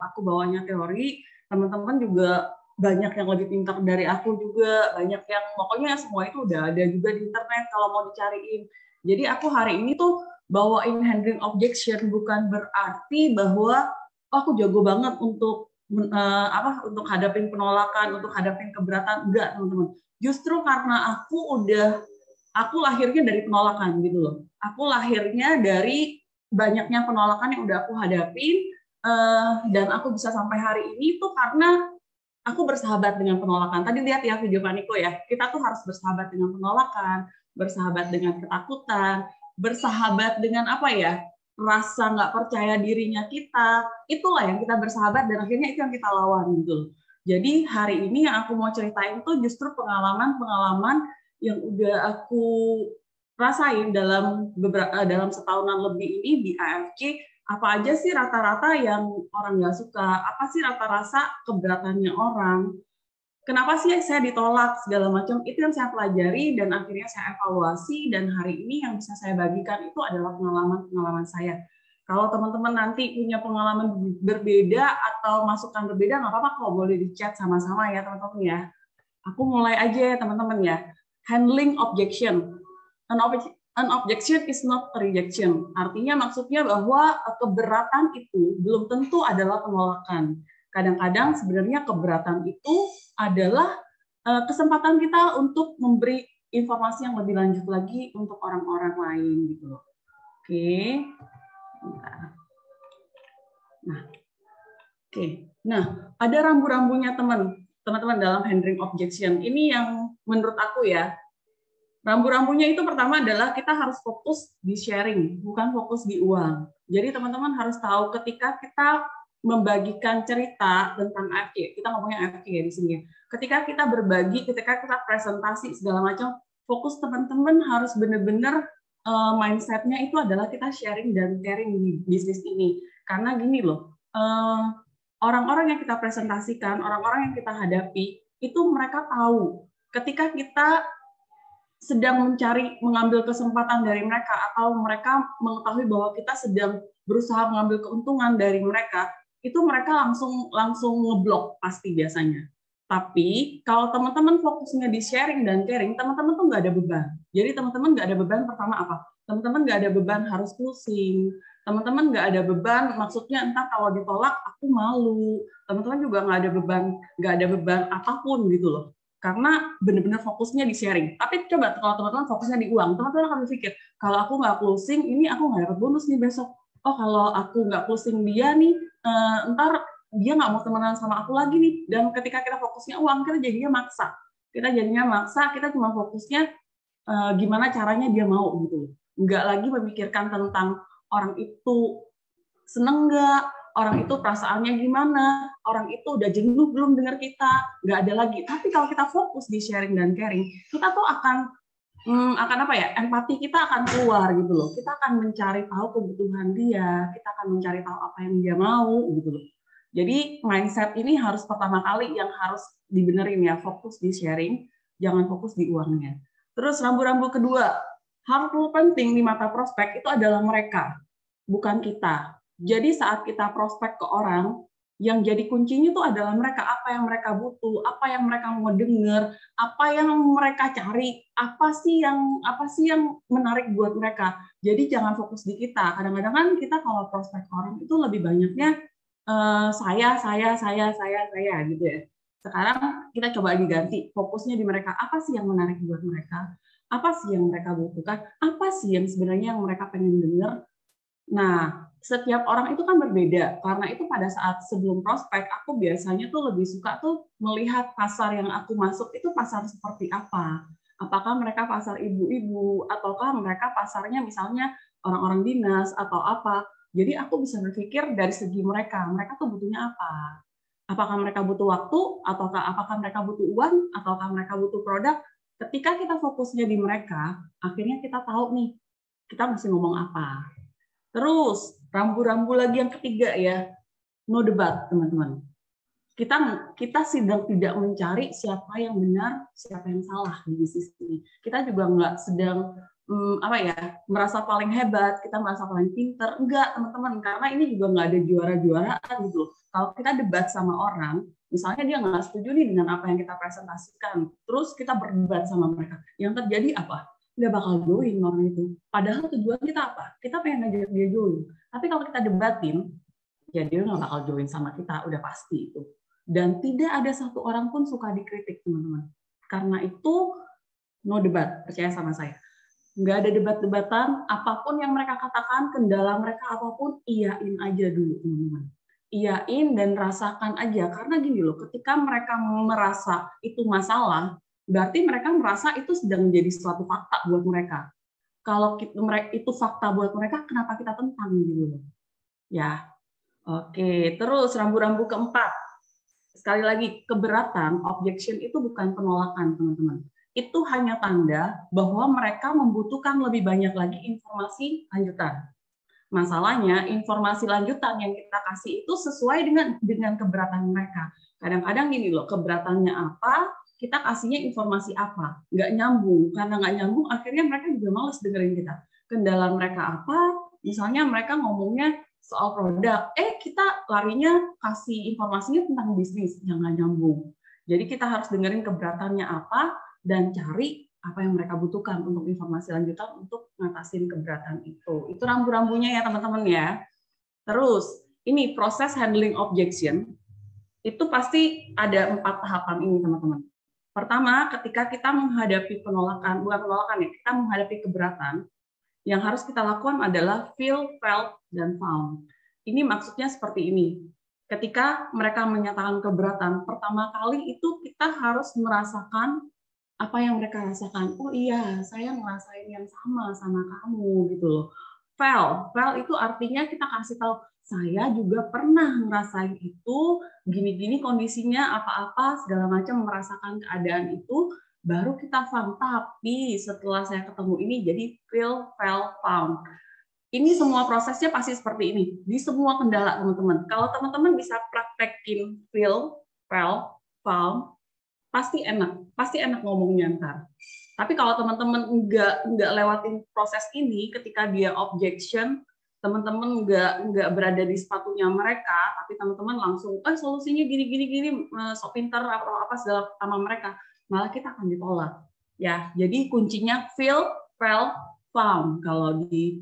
aku bawanya teori, teman-teman juga banyak yang lebih pintar dari aku juga, banyak yang pokoknya semua itu udah ada juga di internet kalau mau dicariin. Jadi aku hari ini tuh bawain handling objection bukan berarti bahwa oh, aku jago banget untuk untuk hadapin penolakan, untuk hadapin keberatan, enggak teman-teman. Justru karena aku lahirnya dari penolakan gitu loh. Aku lahirnya dari banyaknya penolakan yang udah aku hadapin, dan aku bisa sampai hari ini tuh karena aku bersahabat dengan penolakan. Tadi lihat ya video Paniko ya, kita tuh harus bersahabat dengan penolakan, bersahabat dengan ketakutan, bersahabat dengan apa ya, rasa nggak percaya dirinya kita. Itulah yang kita bersahabat dan akhirnya itu yang kita lawan gitu. Jadi hari ini yang aku mau ceritain tuh justru pengalaman-pengalaman yang udah aku rasain dalam setahunan lebih ini di AFC. Apa aja sih rata-rata yang orang nggak suka? Apa sih rata-rata keberatannya orang? Kenapa sih saya ditolak segala macam? Itu yang saya pelajari dan akhirnya saya evaluasi dan hari ini yang bisa saya bagikan itu adalah pengalaman-pengalaman saya. Kalau teman-teman nanti punya pengalaman berbeda atau masukan berbeda, nggak apa-apa kok, boleh di chat sama-sama ya teman-teman ya. Aku mulai aja ya teman-teman ya. Handling objection. An objection is not a rejection. Artinya maksudnya bahwa keberatan itu belum tentu adalah penolakan. Kadang-kadang sebenarnya keberatan itu adalah kesempatan kita untuk memberi informasi yang lebih lanjut lagi untuk orang-orang lain gitu loh. Oke. Nah, ada rambu-rambunya teman-teman dalam handling objection. Ini yang menurut aku ya, rambu-rambunya itu pertama adalah kita harus fokus di sharing, bukan fokus di uang. Jadi teman-teman harus tahu ketika kita membagikan cerita tentang AFK, kita ngomongnya AFK ya di sini. Ketika kita berbagi, ketika kita presentasi segala macam, fokus teman-teman harus benar-benar mindset-nya itu adalah kita sharing dan caring di bisnis ini. Karena gini loh, orang-orang yang kita presentasikan, orang-orang yang kita hadapi, itu mereka tahu ketika kita sedang mengambil kesempatan dari mereka atau mereka mengetahui bahwa kita sedang berusaha mengambil keuntungan dari mereka, itu mereka langsung ngeblok pasti biasanya. Tapi kalau teman-teman fokusnya di sharing dan caring, teman-teman tuh nggak ada beban. Jadi teman-teman nggak ada beban pertama apa? Teman-teman nggak ada beban harus closing. Teman-teman nggak ada beban, maksudnya entah kalau ditolak aku malu. Teman-teman juga nggak ada beban apapun gitu loh. Karena benar-benar fokusnya di sharing. Tapi coba kalau teman-teman fokusnya di uang, teman-teman akan berpikir, kalau aku nggak closing, ini aku nggak dapat bonus nih besok. Oh, kalau aku nggak closing dia nih, ntar dia nggak mau temenan sama aku lagi nih. Dan ketika kita fokusnya uang, kita jadinya maksa. Kita cuma fokusnya gimana caranya dia mau gitu. Nggak lagi memikirkan tentang orang itu seneng nggak, orang itu perasaannya gimana, orang itu udah jenuh belum dengar kita, nggak ada lagi. Tapi kalau kita fokus di sharing dan caring, kita tuh akan apa ya, empati kita akan keluar gitu loh. Kita akan mencari tahu kebutuhan dia, kita akan mencari tahu apa yang dia mau gitu loh. Jadi mindset ini harus pertama kali yang harus dibenerin ya, fokus di sharing, jangan fokus di uangnya. Terus rambu-rambu kedua, hal penting di mata prospek itu adalah mereka, bukan kita. Jadi saat kita prospek ke orang, yang jadi kuncinya itu adalah mereka, apa yang mereka butuh, apa yang mereka mau dengar, apa yang mereka cari, apa sih yang menarik buat mereka. Jadi jangan fokus di kita. Kadang-kadang kan kita kalau prospek orang itu lebih banyaknya saya gitu ya. Sekarang kita coba diganti, fokusnya di mereka, apa sih yang menarik buat mereka, apa sih yang mereka butuhkan, apa sih yang sebenarnya yang mereka pengen dengar. Nah, setiap orang itu kan berbeda. Karena itu pada saat sebelum prospek, aku biasanya tuh lebih suka tuh melihat pasar yang aku masuk itu pasar seperti apa. Apakah mereka pasar ibu-ibu, ataukah mereka pasarnya misalnya orang-orang dinas, atau apa. Jadi aku bisa berpikir dari segi mereka tuh butuhnya apa. Apakah mereka butuh waktu, apakah mereka butuh uang, ataukah mereka butuh produk. Ketika kita fokusnya di mereka, akhirnya kita tahu nih, kita mesti ngomong apa. Terus, rambu-rambu lagi yang ketiga ya, no debat, teman-teman. Kita sedang tidak mencari siapa yang benar, siapa yang salah di bisnis ini. Kita juga nggak sedang apa ya, merasa paling hebat, kita merasa paling pinter. Enggak, teman-teman, karena ini juga nggak ada juara-juaraan gitu loh. Kalau kita debat sama orang, misalnya dia nggak setuju nih dengan apa yang kita presentasikan, terus kita berdebat sama mereka, yang terjadi apa? Nggak bakal join orang itu. Padahal tujuan kita apa? Kita pengen ngajak dia join. Tapi kalau kita debatin, ya dia nggak bakal join sama kita, udah pasti itu. Dan tidak ada satu orang pun suka dikritik, teman-teman. Karena itu, no debat, percaya sama saya. Nggak ada debat-debatan, apapun yang mereka katakan, kendala mereka apapun, iyain aja dulu, teman-teman. Iyain dan rasakan aja. Karena gini loh, ketika mereka merasa itu masalah, berarti mereka merasa itu sedang menjadi suatu fakta buat mereka. Kalau itu fakta buat mereka, kenapa kita tentang gitu loh. Ya, oke. Terus rambu-rambu keempat. Sekali lagi, keberatan, objection itu bukan penolakan, teman-teman. Itu hanya tanda bahwa mereka membutuhkan lebih banyak lagi informasi lanjutan. Masalahnya, informasi lanjutan yang kita kasih itu sesuai dengan keberatan mereka. Kadang-kadang gini loh, keberatannya apa, kita kasihnya informasi apa. Nggak nyambung. Karena nggak nyambung, akhirnya mereka juga males dengerin kita. Kendala mereka apa, misalnya mereka ngomongnya soal produk, kita larinya kasih informasinya tentang bisnis yang nggak nyambung. Jadi kita harus dengerin keberatannya apa, dan cari apa yang mereka butuhkan untuk informasi lanjutan untuk ngatasin keberatan itu. Itu rambu-rambunya ya teman-teman ya. Terus, ini proses handling objection, itu pasti ada 4 tahapan ini teman-teman. Pertama, ketika kita menghadapi penolakan, bukan penolakan ya, kita menghadapi keberatan, yang harus kita lakukan adalah feel, felt, dan found. Ini maksudnya seperti ini. Ketika mereka menyatakan keberatan, pertama kali itu kita harus merasakan apa yang mereka rasakan. Oh iya, saya ngerasain yang sama kamu gitu loh. Felt itu artinya kita kasih tahu, saya juga pernah ngerasain itu, gini-gini kondisinya, apa-apa, segala macam, merasakan keadaan itu, baru kita found. Tapi setelah saya ketemu ini, jadi feel, felt, found. Ini semua prosesnya pasti seperti ini. Di semua kendala, teman-teman. Kalau teman-teman bisa praktekin feel, felt, found, pasti enak ngomongnya ntar. Tapi kalau teman-teman nggak lewatin proses ini, ketika dia objection, teman-teman nggak berada di sepatunya mereka, tapi teman-teman langsung, solusinya gini, sok pintar apa segala sama mereka, malah kita akan ditolak. Ya, jadi kuncinya feel, felt, found kalau di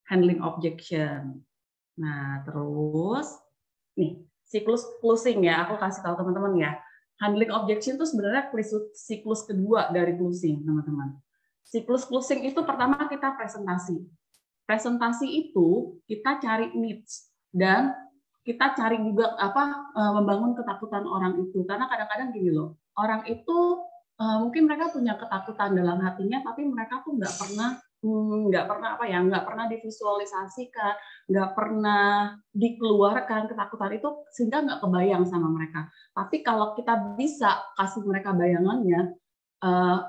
handling objection. Nah, terus nih siklus closing ya, aku kasih tahu teman-teman ya. Handling objection itu sebenarnya siklus kedua dari closing, teman-teman. Siklus closing itu pertama kita presentasi. Presentasi itu kita cari needs dan kita cari juga membangun ketakutan orang itu. Karena kadang-kadang gini loh, orang itu mungkin mereka punya ketakutan dalam hatinya, tapi mereka tuh nggak pernah divisualisasikan, nggak pernah dikeluarkan ketakutan itu, sehingga nggak kebayang sama mereka. Tapi kalau kita bisa kasih mereka bayangannya,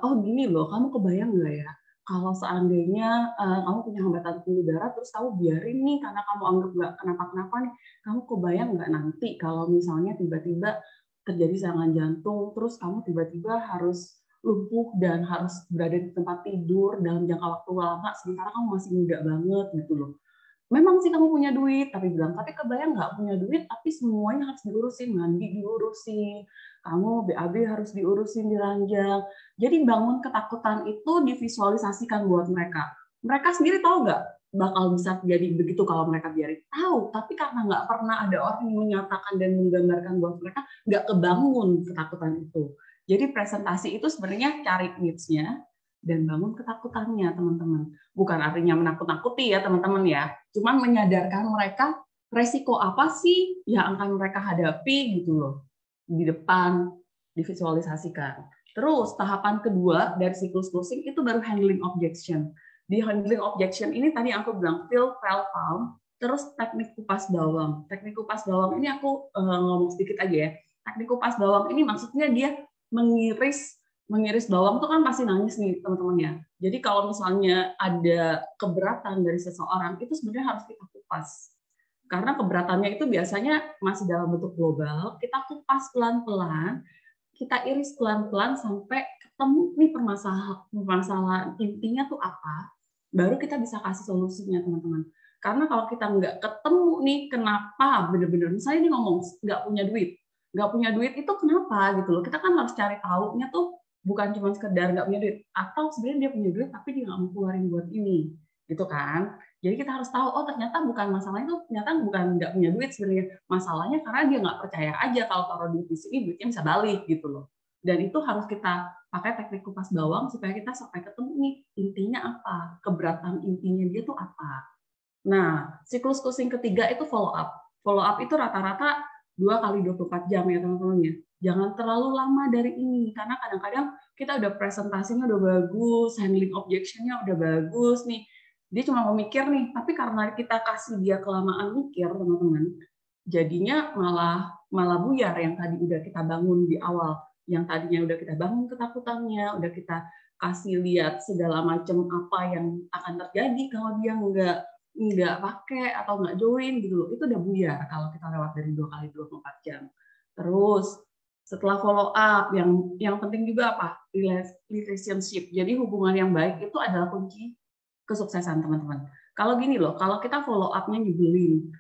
oh gini loh, kamu kebayang nggak ya? Kalau seandainya kamu punya hambatan pembuluh darah, terus kamu biarin nih, karena kamu anggap nggak kenapa-kenapa nih, kamu kebayang nggak nanti kalau misalnya tiba-tiba terjadi serangan jantung, terus kamu tiba-tiba harus lumpuh dan harus berada di tempat tidur dalam jangka waktu lama, sementara kamu masih muda banget gitu loh. Memang sih kamu punya duit, tapi kebayang nggak punya duit, tapi semuanya harus diurusin, mandi diurusin, kamu BAB harus diurusin, diranjang. Jadi bangun ketakutan itu divisualisasikan buat mereka. Mereka sendiri tahu nggak bakal bisa jadi begitu kalau mereka biarin? Tahu, tapi karena nggak pernah ada orang yang menyatakan dan menggambarkan buat mereka, nggak kebangun ketakutan itu. Jadi presentasi itu sebenarnya cari needs-nya dan bangun ketakutannya, teman-teman. Bukan artinya menakut-nakuti ya, teman-teman ya. Cuman menyadarkan mereka resiko apa sih yang akan mereka hadapi gitu loh. Di depan divisualisasikan. Terus tahapan kedua dari siklus closing itu baru handling objection. Di handling objection ini tadi aku bilang feel, felt, found. Terus teknik kupas bawang. Teknik kupas bawang ini aku ngomong sedikit aja ya. Teknik kupas bawang ini maksudnya dia mengiris bawang tuh kan pasti nangis nih teman-teman ya. Jadi kalau misalnya ada keberatan dari seseorang itu sebenarnya harus kita kupas. Karena keberatannya itu biasanya masih dalam bentuk global, kita kupas pelan-pelan, kita iris pelan-pelan sampai ketemu nih permasalahan intinya tuh apa. baru kita bisa kasih solusinya, teman-teman. Karena kalau kita nggak ketemu nih, kenapa bener-bener, misalnya dia ngomong nggak punya duit itu kenapa gitu loh. Kita kan harus cari tahunya tuh bukan cuma sekedar nggak punya duit, atau sebenarnya dia punya duit tapi dia nggak mau keluarin buat ini, gitu kan. Jadi kita harus tahu, oh ternyata bukan masalahnya tuh, ternyata bukan nggak punya duit sebenarnya, masalahnya karena dia nggak percaya aja kalau taruh duit di sini duitnya bisa balik gitu loh. Dan itu harus kita pakai teknik kupas bawang supaya kita sampai ketemu nih intinya apa, keberatan intinya dia tuh apa. Nah, siklus coaching ketiga itu follow up. Follow up itu rata-rata 2 kali 24 jam ya teman-teman ya. Jangan terlalu lama dari ini, karena kadang-kadang kita udah presentasinya udah bagus, handling objection-nya udah bagus nih. Dia cuma mau mikir nih, tapi karena kita kasih dia kelamaan mikir, teman-teman, jadinya malah buyar yang tadi udah kita bangun di awal. Yang tadinya udah kita bangun ketakutannya, udah kita kasih lihat segala macam apa yang akan terjadi kalau dia nggak pakai atau nggak join gitu loh, itu udah buyar kalau kita lewat dari 2 kali 24 jam. Terus setelah follow up, yang penting juga apa? Relationship. Jadi hubungan yang baik itu adalah kunci kesuksesan, teman-teman. Kalau gini loh, kalau kita follow up-nya nyebelin,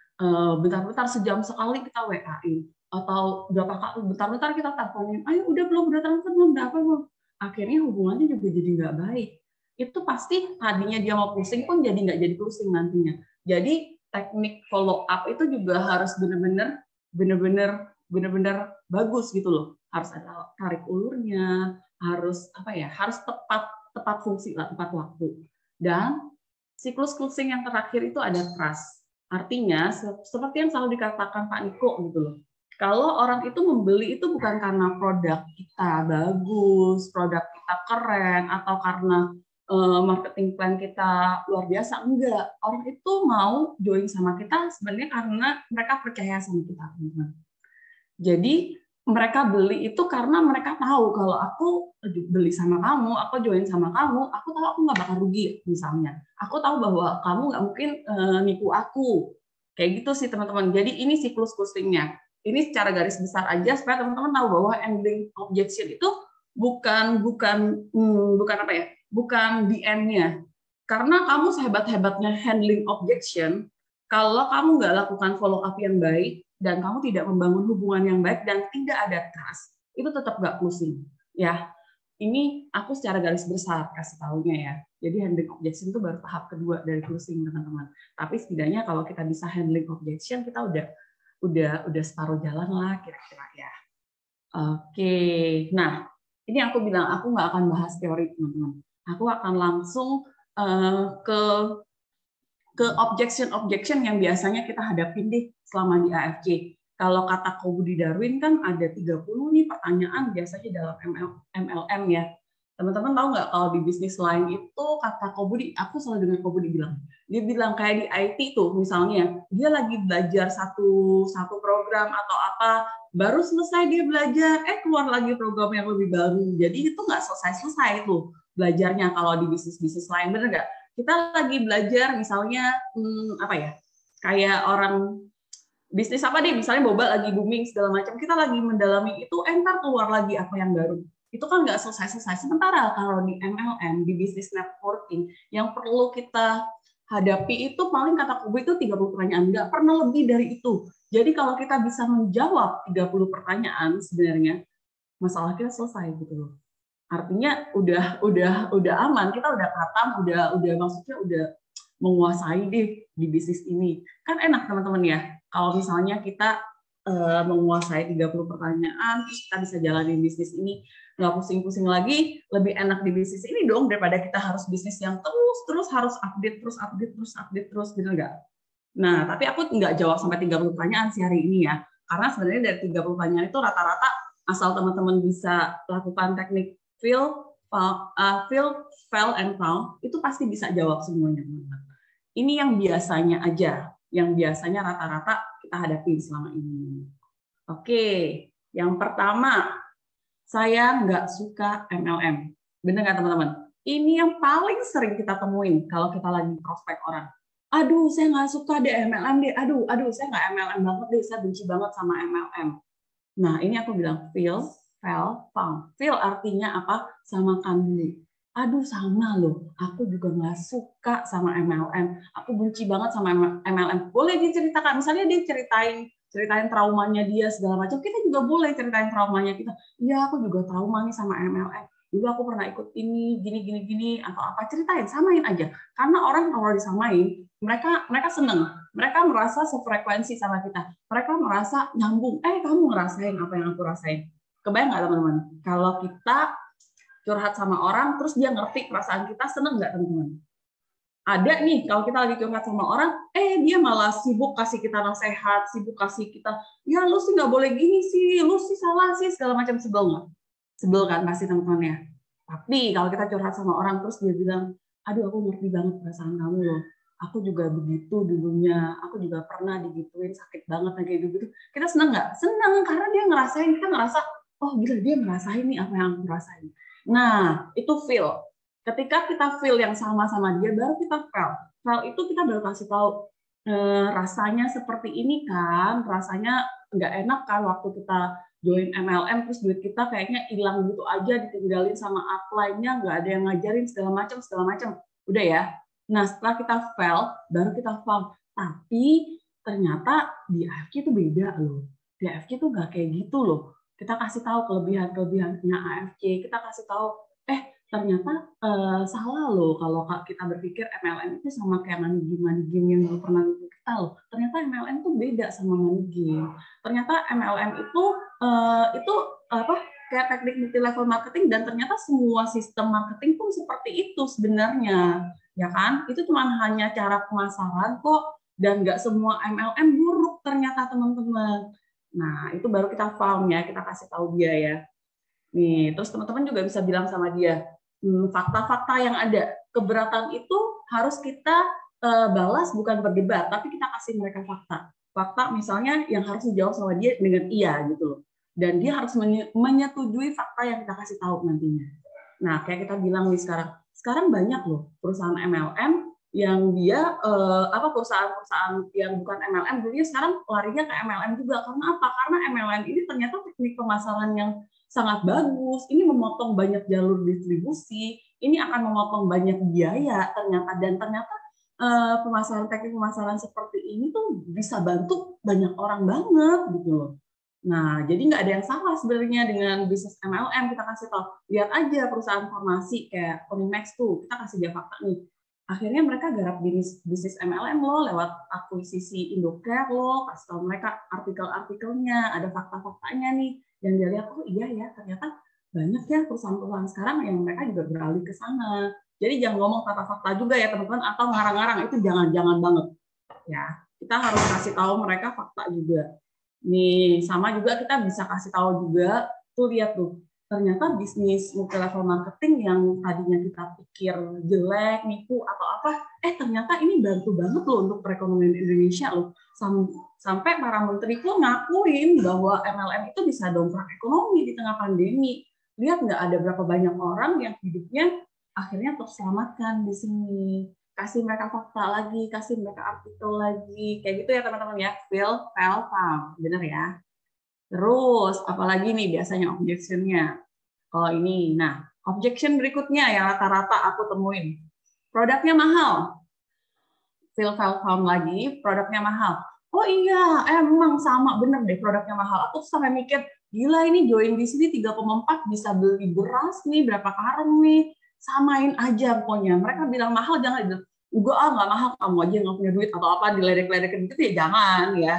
bentar-bentar sejam sekali kita WA-in, atau berapa kali bentar-bentar kita teleponin, ayo udah transfer belum, berapa belum, akhirnya hubungannya juga jadi nggak baik. Itu pasti tadinya dia mau pusing pun jadi nggak jadi pusing nantinya. Jadi teknik follow up itu juga harus benar-benar bagus gitu loh. Harus ada tarik ulurnya, harus harus tepat fungsi lah, tepat waktu. Dan siklus closing yang terakhir itu ada trust. Artinya seperti yang selalu dikatakan Pak Niko gitu loh. Kalau orang itu membeli itu bukan karena produk kita bagus, produk kita keren, atau karena marketing plan kita luar biasa, enggak. Orang itu mau join sama kita sebenarnya karena mereka percaya sama kita, teman-teman. Jadi mereka beli itu karena mereka tahu kalau aku beli sama kamu, aku join sama kamu, aku tahu aku nggak bakal rugi misalnya. Aku tahu bahwa kamu nggak mungkin nipu aku. Kayak gitu sih teman-teman. Jadi ini siklus costingnya. Ini secara garis besar aja supaya teman-teman tahu bahwa handling objection itu bukan the end-nya. Karena kamu sehebat-hebatnya handling objection, kalau kamu nggak lakukan follow up yang baik dan kamu tidak membangun hubungan yang baik dan tidak ada trust, itu tetap nggak closing. Ya, ini aku secara garis besar kasih tahunya ya. Jadi handling objection itu baru tahap kedua dari closing, teman-teman. Tapi setidaknya kalau kita bisa handling objection, kita udah separuh jalan lah kira-kira ya. Oke, nah ini aku bilang aku nggak akan bahas teori, teman-teman. Aku akan langsung ke objection yang biasanya kita hadapin deh selama di AFC. Kalau kata Kobudi Darwin kan ada 30 nih pertanyaan biasanya dalam MLM ya. Teman-teman tahu nggak kalau di bisnis lain itu kata Kobudi, aku selalu dengar Kobudi bilang, dia bilang kayak di IT tuh misalnya, dia lagi belajar satu program atau apa, baru selesai dia belajar, keluar lagi program yang lebih baru. Jadi itu nggak selesai tuh belajarnya kalau di bisnis lain, bener nggak? Kita lagi belajar misalnya kayak orang bisnis apa deh, misalnya boba lagi booming segala macam, kita lagi mendalami itu, entar keluar lagi apa yang baru. Itu kan nggak selesai. Sementara kalau di MLM, di business networking, yang perlu kita hadapi itu paling kata Kubu itu 30 pertanyaan, nggak pernah lebih dari itu. Jadi kalau kita bisa menjawab 30 pertanyaan, sebenarnya masalah kita selesai gitu loh. Artinya udah aman, kita udah khatam, udah maksudnya udah menguasai deh di bisnis ini. Kan enak teman-teman ya, kalau misalnya kita menguasai 30 pertanyaan, terus kita bisa jalanin bisnis ini, nggak pusing-pusing lagi, lebih enak di bisnis ini dong daripada kita harus bisnis yang terus harus update terus, bener nggak? Nah, tapi aku nggak jawab sampai 30 pertanyaan sih hari ini ya, karena sebenarnya dari 30 pertanyaan itu rata-rata asal teman-teman bisa lakukan teknik fill, fail, and found, itu pasti bisa jawab semuanya, teman-teman. Ini yang biasanya aja, yang biasanya rata-rata kita hadapi selama ini. Oke, yang pertama, saya nggak suka MLM. Benar nggak teman-teman? Ini yang paling sering kita temuin kalau kita lagi prospek orang. Aduh, saya nggak suka deh MLM deh. Aduh, saya nggak MLM banget deh. Saya benci banget sama MLM. Nah, ini aku bilang feel, found. Feel artinya apa? Samakan dulu. aduh sama loh, aku juga nggak suka sama MLM, aku benci banget sama MLM. Boleh diceritakan, misalnya dia ceritain traumanya dia segala macam, kita juga boleh ceritain traumanya kita. Iya, aku juga trauma nih sama MLM. Dulu aku pernah ikut ini, gini, atau apa, ceritain, samain aja. Karena orang kalau disamain, mereka seneng, mereka merasa sefrekuensi sama kita, mereka merasa nyambung. Kamu ngerasain apa yang aku rasain. Kebayang nggak teman-teman? Kalau kita curhat sama orang, terus dia ngerti perasaan kita, seneng nggak teman-teman? Ada nih, kalau kita lagi curhat sama orang, dia malah sibuk kasih kita nasihat, sibuk kasih kita, ya lu sih nggak boleh gini sih, lu sih salah sih, segala macam. Sebel nggak? Sebel kan pasti teman-temannya. Tapi kalau kita curhat sama orang, terus dia bilang, aduh aku ngerti banget perasaan kamu loh, aku juga begitu dulunya, aku juga pernah digituin, sakit banget kayak gitu. Kita seneng nggak? Seneng, karena dia ngerasain, kita ngerasa, oh gila dia ngerasain nih apa yang aku rasain. Nah, itu feel. Ketika kita feel yang sama-sama dia, baru kita feel. Feel itu kita baru kasih tahu, rasanya seperti ini kan, rasanya nggak enak kan waktu kita join MLM, terus duit kita kayaknya hilang gitu aja, ditinggalin sama upline-nya, nggak ada yang ngajarin segala macam. Udah ya. Nah, setelah kita feel, baru kita paham. Tapi ternyata di AFQ itu beda loh. Di AFQ itu nggak kayak gitu loh. Kita kasih tahu kelebihan-kelebihannya AFC, kita kasih tahu, ternyata salah loh kalau kita berpikir MLM itu sama kayak money game yang dulu pernah nipu kita loh. Ternyata MLM itu beda sama money game. Ternyata MLM itu apa? Kayak teknik multi level marketing, dan ternyata semua sistem marketing pun seperti itu sebenarnya, ya kan? Itu cuma hanya cara pemasaran kok, dan nggak semua MLM buruk ternyata teman-teman. Nah, itu baru kita paham ya, kita kasih tahu dia ya. Nih, terus teman-teman juga bisa bilang sama dia, fakta-fakta yang ada. Keberatan itu harus kita balas, bukan berdebat, tapi kita kasih mereka fakta. Fakta misalnya yang harus dijawab sama dia dengan iya gitu loh. Dan dia harus menyetujui fakta yang kita kasih tahu nantinya. Nah, kayak kita bilang nih sekarang banyak loh perusahaan MLM yang dia perusahaan-perusahaan yang bukan MLM dulunya sekarang larinya ke MLM juga. Karena apa? Karena MLM ini ternyata teknik pemasaran yang sangat bagus. Ini memotong banyak jalur distribusi. Ini akan memotong banyak biaya ternyata, dan ternyata teknik pemasaran seperti ini tuh bisa bantu banyak orang banget gitu loh. Nah, jadi nggak ada yang salah sebenarnya dengan bisnis MLM. Kita kasih tahu, lihat aja perusahaan farmasi kayak Onimax tuh, kita kasih dia fakta nih. Akhirnya mereka garap bisnis MLM loh lewat akuisisi Indocare loh, kasih tahu mereka artikel-artikelnya, ada fakta-faktanya nih. Dan dia lihat, oh iya ya, ternyata banyak ya perusahaan-perusahaan sekarang yang mereka juga beralih ke sana. Jadi jangan ngomong fakta-fakta juga ya teman-teman, atau ngarang-ngarang, itu jangan banget. Ya, kita harus kasih tahu mereka fakta juga. Nih, sama juga kita bisa kasih tahu juga, tuh lihat tuh, ternyata bisnis multi level marketing yang tadinya kita pikir jelek, nipu atau apa, ternyata ini bantu banget loh untuk perekonomian Indonesia loh. Sampai para menteri pun ngakuin bahwa MLM itu bisa dongkrak ekonomi di tengah pandemi. Lihat nggak, ada berapa banyak orang yang hidupnya akhirnya terselamatkan di sini. Kasih mereka fakta lagi, kasih mereka artikel lagi, kayak gitu ya teman-teman ya. Feel, paham, bener ya. Terus apalagi nih biasanya objection-nya. Kalau ini, nah objection berikutnya yang rata-rata aku temuin, produknya mahal. Feel, paham lagi, produknya mahal. Oh iya, emang sama bener deh produknya mahal. Aku tuh sampai mikir, gila ini join di sini 3,4 bisa beli beras nih, berapa karung nih. Samain aja pokoknya. Mereka bilang mahal, jangan bilang, enggak nggak mahal, kamu aja nggak punya duit atau apa, diledek-ledekin gitu ya, jangan ya.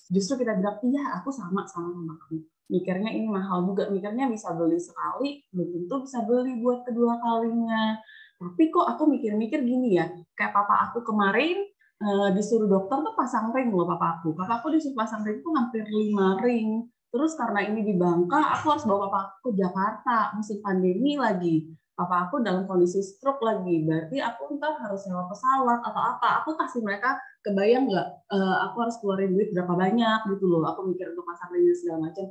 Justru kita bilang, iya aku sama kamu. Mikirnya ini mahal juga, mikirnya bisa beli sekali, belum tentu bisa beli buat kedua kalinya. Tapi kok aku mikir-mikir gini ya, kayak papa aku kemarin disuruh dokter tuh pasang ring loh papa aku. Papa aku disuruh pasang ring tuh hampir 5 ring. Terus karena ini di Bangka, aku harus bawa papa aku ke Jakarta, musim pandemi lagi. Papa aku dalam kondisi stroke lagi, berarti aku ntar harus sewa pesawat atau apa. Aku kasih mereka, kebayang nggak, aku harus keluarin duit berapa banyak gitu loh. Aku mikir untuk pasang ring segala macam.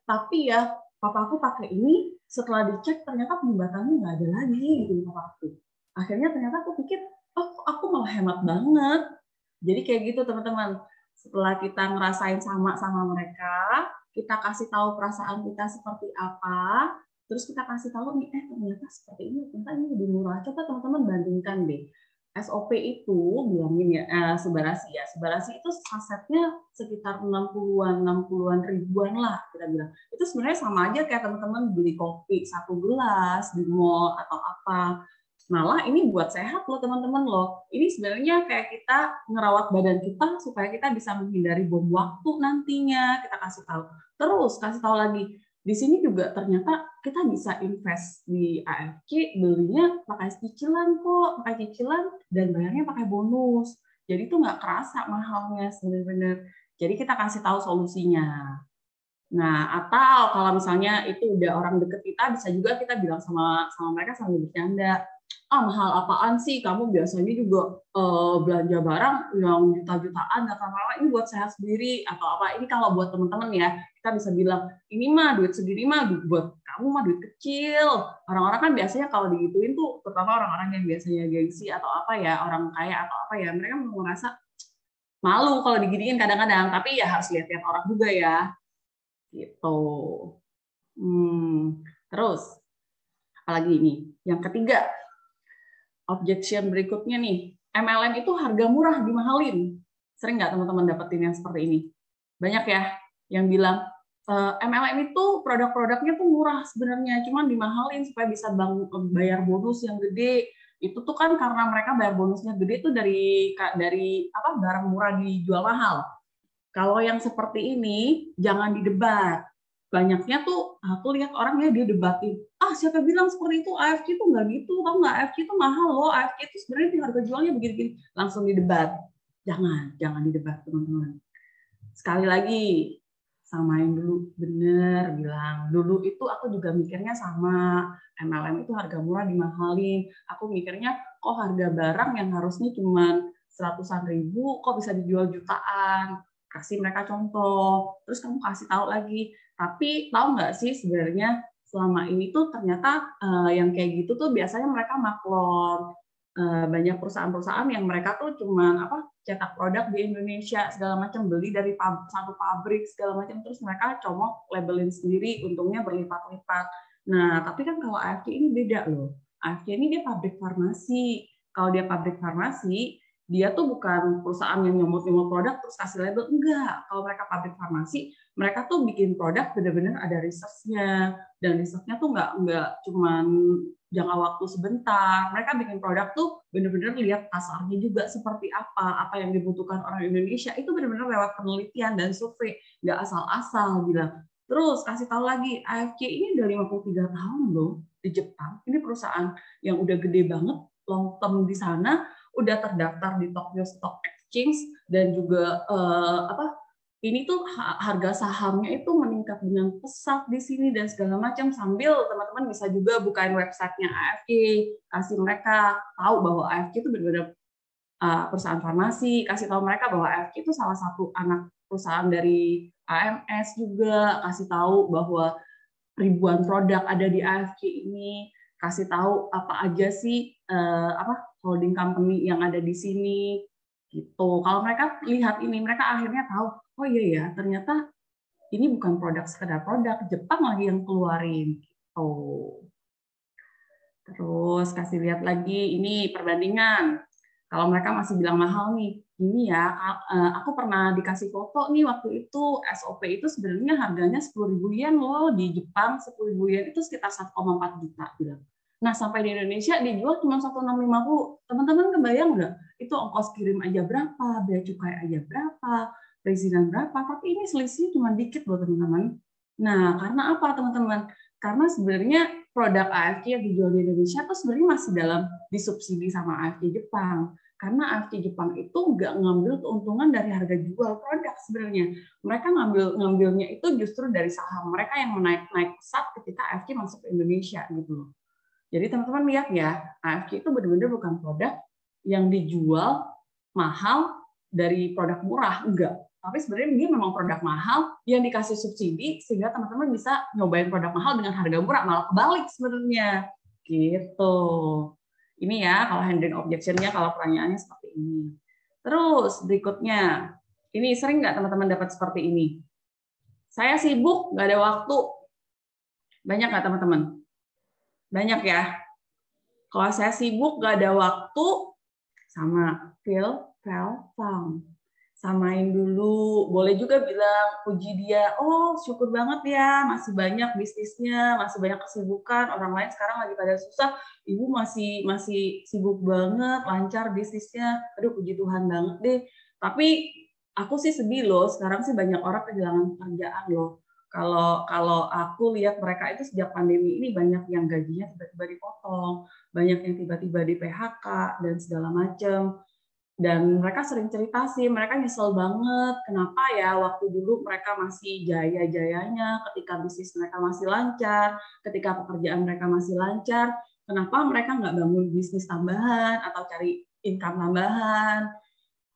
Tapi ya, papa aku pakai ini, setelah dicek ternyata pengobatannya nggak ada lagi gitu papa aku. Akhirnya ternyata aku pikir, oh aku malah hemat banget. Jadi kayak gitu teman-teman. Setelah kita ngerasain sama mereka, kita kasih tahu perasaan kita seperti apa, terus kita kasih tahu nih, ternyata seperti ini, ternyata ini lebih murah. Coba teman-teman bandingkan deh. SOP itu bilangin ya, Sebarasi ya. Sebarasi itu sasetnya sekitar 60-an ribuan lah kita bilang. Itu sebenarnya sama aja kayak teman-teman beli kopi 1 gelas di mall atau apa. Malah ini buat sehat loh teman-teman loh. Ini sebenarnya kayak kita ngerawat badan kita supaya kita bisa menghindari bom waktu nantinya. Kita kasih tahu. Terus kasih tahu lagi. Di sini juga ternyata kita bisa invest di AFC, belinya pakai cicilan kok, pakai cicilan dan bayarnya pakai bonus. Jadi itu nggak kerasa mahalnya sebenarnya. Jadi kita kasih tahu solusinya. Nah, atau kalau misalnya itu udah orang deket kita, bisa juga kita bilang sama mereka sambil bercanda, mahal apaan sih, kamu biasanya juga belanja barang yang juta-jutaan, nggak apa-apa, ini buat saya sendiri, atau apa, ini kalau buat teman-teman ya, kita bisa bilang, ini mah duit sendiri mah, buat kamu mah duit kecil. Orang-orang kan biasanya kalau digituin tuh, terutama orang-orang yang biasanya gengsi atau apa ya, orang kaya atau apa ya, mereka merasa malu kalau diginiin kadang-kadang, tapi ya harus lihat-lihat orang juga ya. Gitu. Terus apalagi ini? Yang ketiga, objection berikutnya nih. MLM itu harga murah dimahalin. Sering nggak teman-teman dapetin yang seperti ini? Banyak ya yang bilang MLM itu produk-produknya tuh murah sebenarnya, cuman dimahalin supaya bisa bayar bonus yang gede. Itu tuh kan karena mereka bayar bonusnya gede tuh dari apa barang murah dijual mahal. Kalau yang seperti ini, jangan didebat. Banyaknya tuh, aku lihat orangnya dia debatin. Siapa bilang seperti itu? AFC itu nggak gitu. Tahu nggak? AFC itu mahal loh. AFC itu sebenarnya harga jualnya begini-begini. Langsung didebat. Jangan didebat, teman-teman. Sekali lagi, samain dulu. Bener, bilang. Dulu itu aku juga mikirnya sama. MLM itu harga murah dimahalin. Aku mikirnya, kok harga barang yang harusnya cuma 100-an ribu, kok bisa dijual jutaan? Kasih mereka contoh, terus kamu kasih tahu lagi. Tapi tahu nggak sih sebenarnya selama ini tuh ternyata yang kayak gitu tuh biasanya mereka maklon. Banyak perusahaan-perusahaan yang mereka tuh cuman cetak produk di Indonesia segala macam, beli dari satu pabrik segala macam, terus mereka comot labelin sendiri, untungnya berlipat-lipat. Nah, tapi kan kalau AFC ini beda loh. AFC ini dia pabrik farmasi. Kalau dia pabrik farmasi, dia tuh bukan perusahaan yang nyomot-nyomot produk terus kasih label, enggak. Kalau mereka pabrik farmasi, mereka tuh bikin produk benar-benar ada research-nya, dan research-nya tuh enggak cuman jangka waktu sebentar. Mereka bikin produk tuh benar-benar lihat pasarnya juga seperti apa yang dibutuhkan orang Indonesia, itu benar-benar lewat penelitian dan survei, enggak asal-asal bilang. Terus kasih tahu lagi, AFC ini udah 53 tahun loh di Jepang. Ini perusahaan yang udah gede banget, long term di sana, udah terdaftar di Tokyo Stock Exchange, dan juga ini tuh harga sahamnya itu meningkat dengan pesat di sini dan segala macam. Sambil teman-teman bisa juga bukain websitenya AFC, kasih mereka tahu bahwa AFC itu benar-benar perusahaan farmasi, kasih tahu mereka bahwa AFC itu salah satu anak perusahaan dari AMS juga, kasih tahu bahwa ribuan produk ada di AFC ini, kasih tahu apa aja sih holding company yang ada di sini gitu. Kalau mereka lihat ini, mereka akhirnya tahu, oh iya ya, ternyata ini bukan produk sekedar produk, Jepang lagi yang keluarin gitu. Terus kasih lihat lagi ini perbandingan. Kalau mereka masih bilang mahal nih, ini ya, aku pernah dikasih foto nih waktu itu, SOP itu sebenarnya harganya 10.000 yen loh, di Jepang 10.000 yen itu sekitar 1,4 juta bilang. Nah, sampai di Indonesia dijual cuma 1.650. Teman-teman kebayang nggak? Itu ongkos kirim aja berapa, bea cukai aja berapa, perizinan berapa, tapi ini selisihnya cuma dikit loh teman-teman. Nah, karena apa teman-teman? Karena sebenarnya produk AFC yang dijual di Indonesia itu sebenarnya masih dalam disubsidi sama AFC Jepang. Karena AFC Jepang itu nggak ngambil keuntungan dari harga jual produk sebenarnya. Mereka ngambilnya itu justru dari saham mereka yang naik pesat ketika AFC masuk ke Indonesia gitu loh. Jadi teman-teman lihat ya, AFC itu benar-benar bukan produk yang dijual mahal dari produk murah, enggak. Tapi sebenarnya dia memang produk mahal yang dikasih subsidi sehingga teman-teman bisa nyobain produk mahal dengan harga murah, malah kebalik sebenarnya. Gitu. Ini ya kalau handling objection-nya, kalau pertanyaannya seperti ini. Terus berikutnya, ini sering nggak teman-teman dapat seperti ini? Saya sibuk, nggak ada waktu. Banyak nggak teman-teman? Banyak ya. Kalau saya sibuk gak ada waktu, sama feel, found. Samain dulu. Boleh juga bilang, puji dia, oh syukur banget ya, masih banyak bisnisnya, masih banyak kesibukan, orang lain sekarang lagi pada susah, ibu masih sibuk banget, lancar bisnisnya, aduh puji Tuhan banget deh. Tapi aku sih sedih loh, sekarang sih banyak orang kehilangan pekerjaan loh. Kalau aku lihat mereka itu sejak pandemi ini banyak yang gajinya tiba-tiba dipotong, banyak yang tiba-tiba di PHK dan segala macam. Dan mereka sering cerita sih, mereka nyesel banget. Kenapa ya waktu dulu mereka masih jaya-jayanya, ketika bisnis mereka masih lancar, ketika pekerjaan mereka masih lancar, kenapa mereka nggak bangun bisnis tambahan atau cari income tambahan?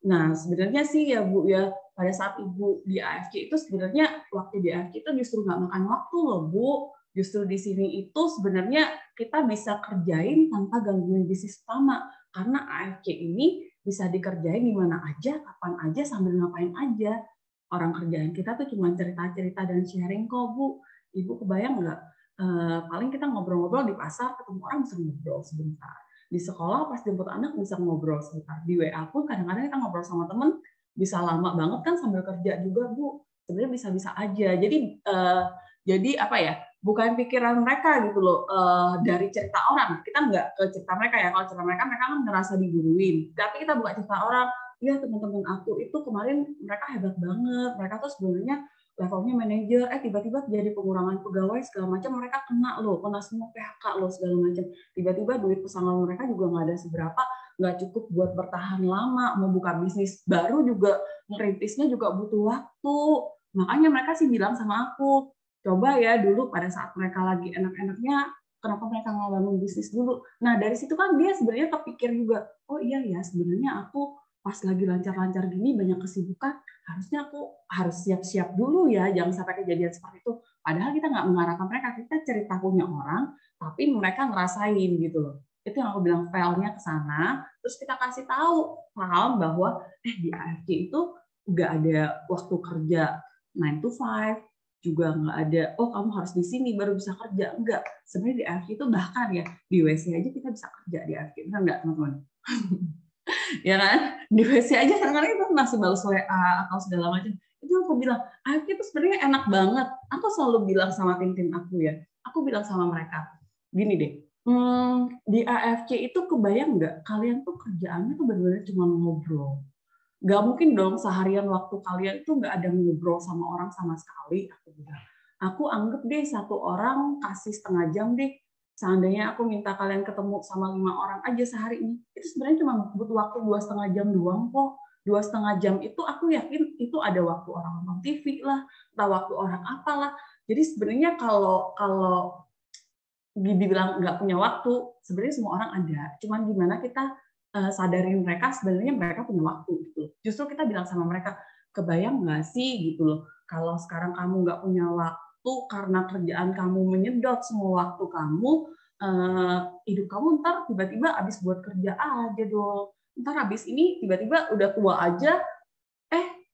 Nah, sebenarnya sih ya Bu ya, pada saat Ibu di AFC itu sebenarnya waktu di AFC itu justru nggak makan waktu loh Bu. Justru di sini itu sebenarnya kita bisa kerjain tanpa gangguin bisnis utama. Karena AFC ini bisa dikerjain di mana aja, kapan aja, sambil ngapain aja. Orang kerjaan kita tuh cuma cerita-cerita dan sharing kok Bu. Ibu kebayang nggak? Paling kita ngobrol-ngobrol di pasar, ketemu orang bisa ngobrol sebentar. Di sekolah pas jemput anak bisa ngobrol sebentar. Di WA pun kadang-kadang kita ngobrol sama temen bisa lama banget kan sambil kerja juga Bu. Sebenarnya bisa-bisa aja. Jadi apa ya? Bukan pikiran mereka gitu loh. Dari cerita orang kita nggak ke cerita mereka ya. Kalau cerita mereka kan ngerasa diguruin. Tapi kita buka cerita orang. Ya teman-teman aku itu kemarin mereka hebat banget. Mereka tuh sebenarnya levelnya manajer, tiba-tiba jadi pengurangan pegawai segala macam, mereka kena semua PHK segala macam. Tiba-tiba duit pesangon mereka juga nggak ada seberapa, nggak cukup buat bertahan lama, mau buka bisnis baru juga, merintisnya juga butuh waktu. Makanya mereka sih bilang sama aku, coba ya dulu pada saat mereka lagi enak-enaknya, kenapa mereka nggak bangun bisnis dulu. Nah dari situ kan dia sebenarnya kepikir juga, oh iya ya sebenarnya aku pas lagi lancar-lancar gini banyak kesibukan, harusnya aku harus siap-siap dulu ya, jangan sampai kejadian seperti itu. Padahal kita nggak mengarahkan mereka, kita cerita punya orang, tapi mereka ngerasain gitu loh. Itu yang aku bilang failnya ke sana, terus kita kasih tahu paham bahwa di AFC itu nggak ada waktu kerja 9 to 5, juga nggak ada, oh kamu harus di sini baru bisa kerja. Enggak, sebenarnya di AFC itu bahkan ya, di WC aja kita bisa kerja di AFC, benar nggak teman-teman? Ya kan di WC aja kadang-kadang itu masih balas WA atau segala macam. Itu aku bilang AFC itu sebenarnya enak banget. Aku selalu bilang sama tim-tim aku ya, aku bilang sama mereka gini deh, di AFC itu kebayang nggak kalian tuh kerjaannya tuh benar-benar cuma ngobrol. Nggak mungkin dong seharian waktu kalian itu nggak ada ngobrol sama orang sama sekali. Aku bilang, aku anggap deh satu orang kasih setengah jam deh. Seandainya aku minta kalian ketemu sama 5 orang aja sehari ini, itu sebenarnya cuma butuh waktu 2,5 jam doang kok. 2,5 jam itu aku yakin itu ada waktu orang nonton TV lah, atau waktu orang apalah. Jadi sebenarnya kalau dibilang nggak punya waktu, sebenarnya semua orang ada. Cuman gimana kita sadarin mereka sebenarnya mereka punya waktu gitu. Justru kita bilang sama mereka, kebayang nggak sih gitu loh, kalau sekarang kamu nggak punya waktu karena kerjaan kamu menyedot semua waktu kamu, hidup kamu ntar tiba-tiba habis buat kerja aja dong. Ntar habis ini tiba-tiba udah tua aja,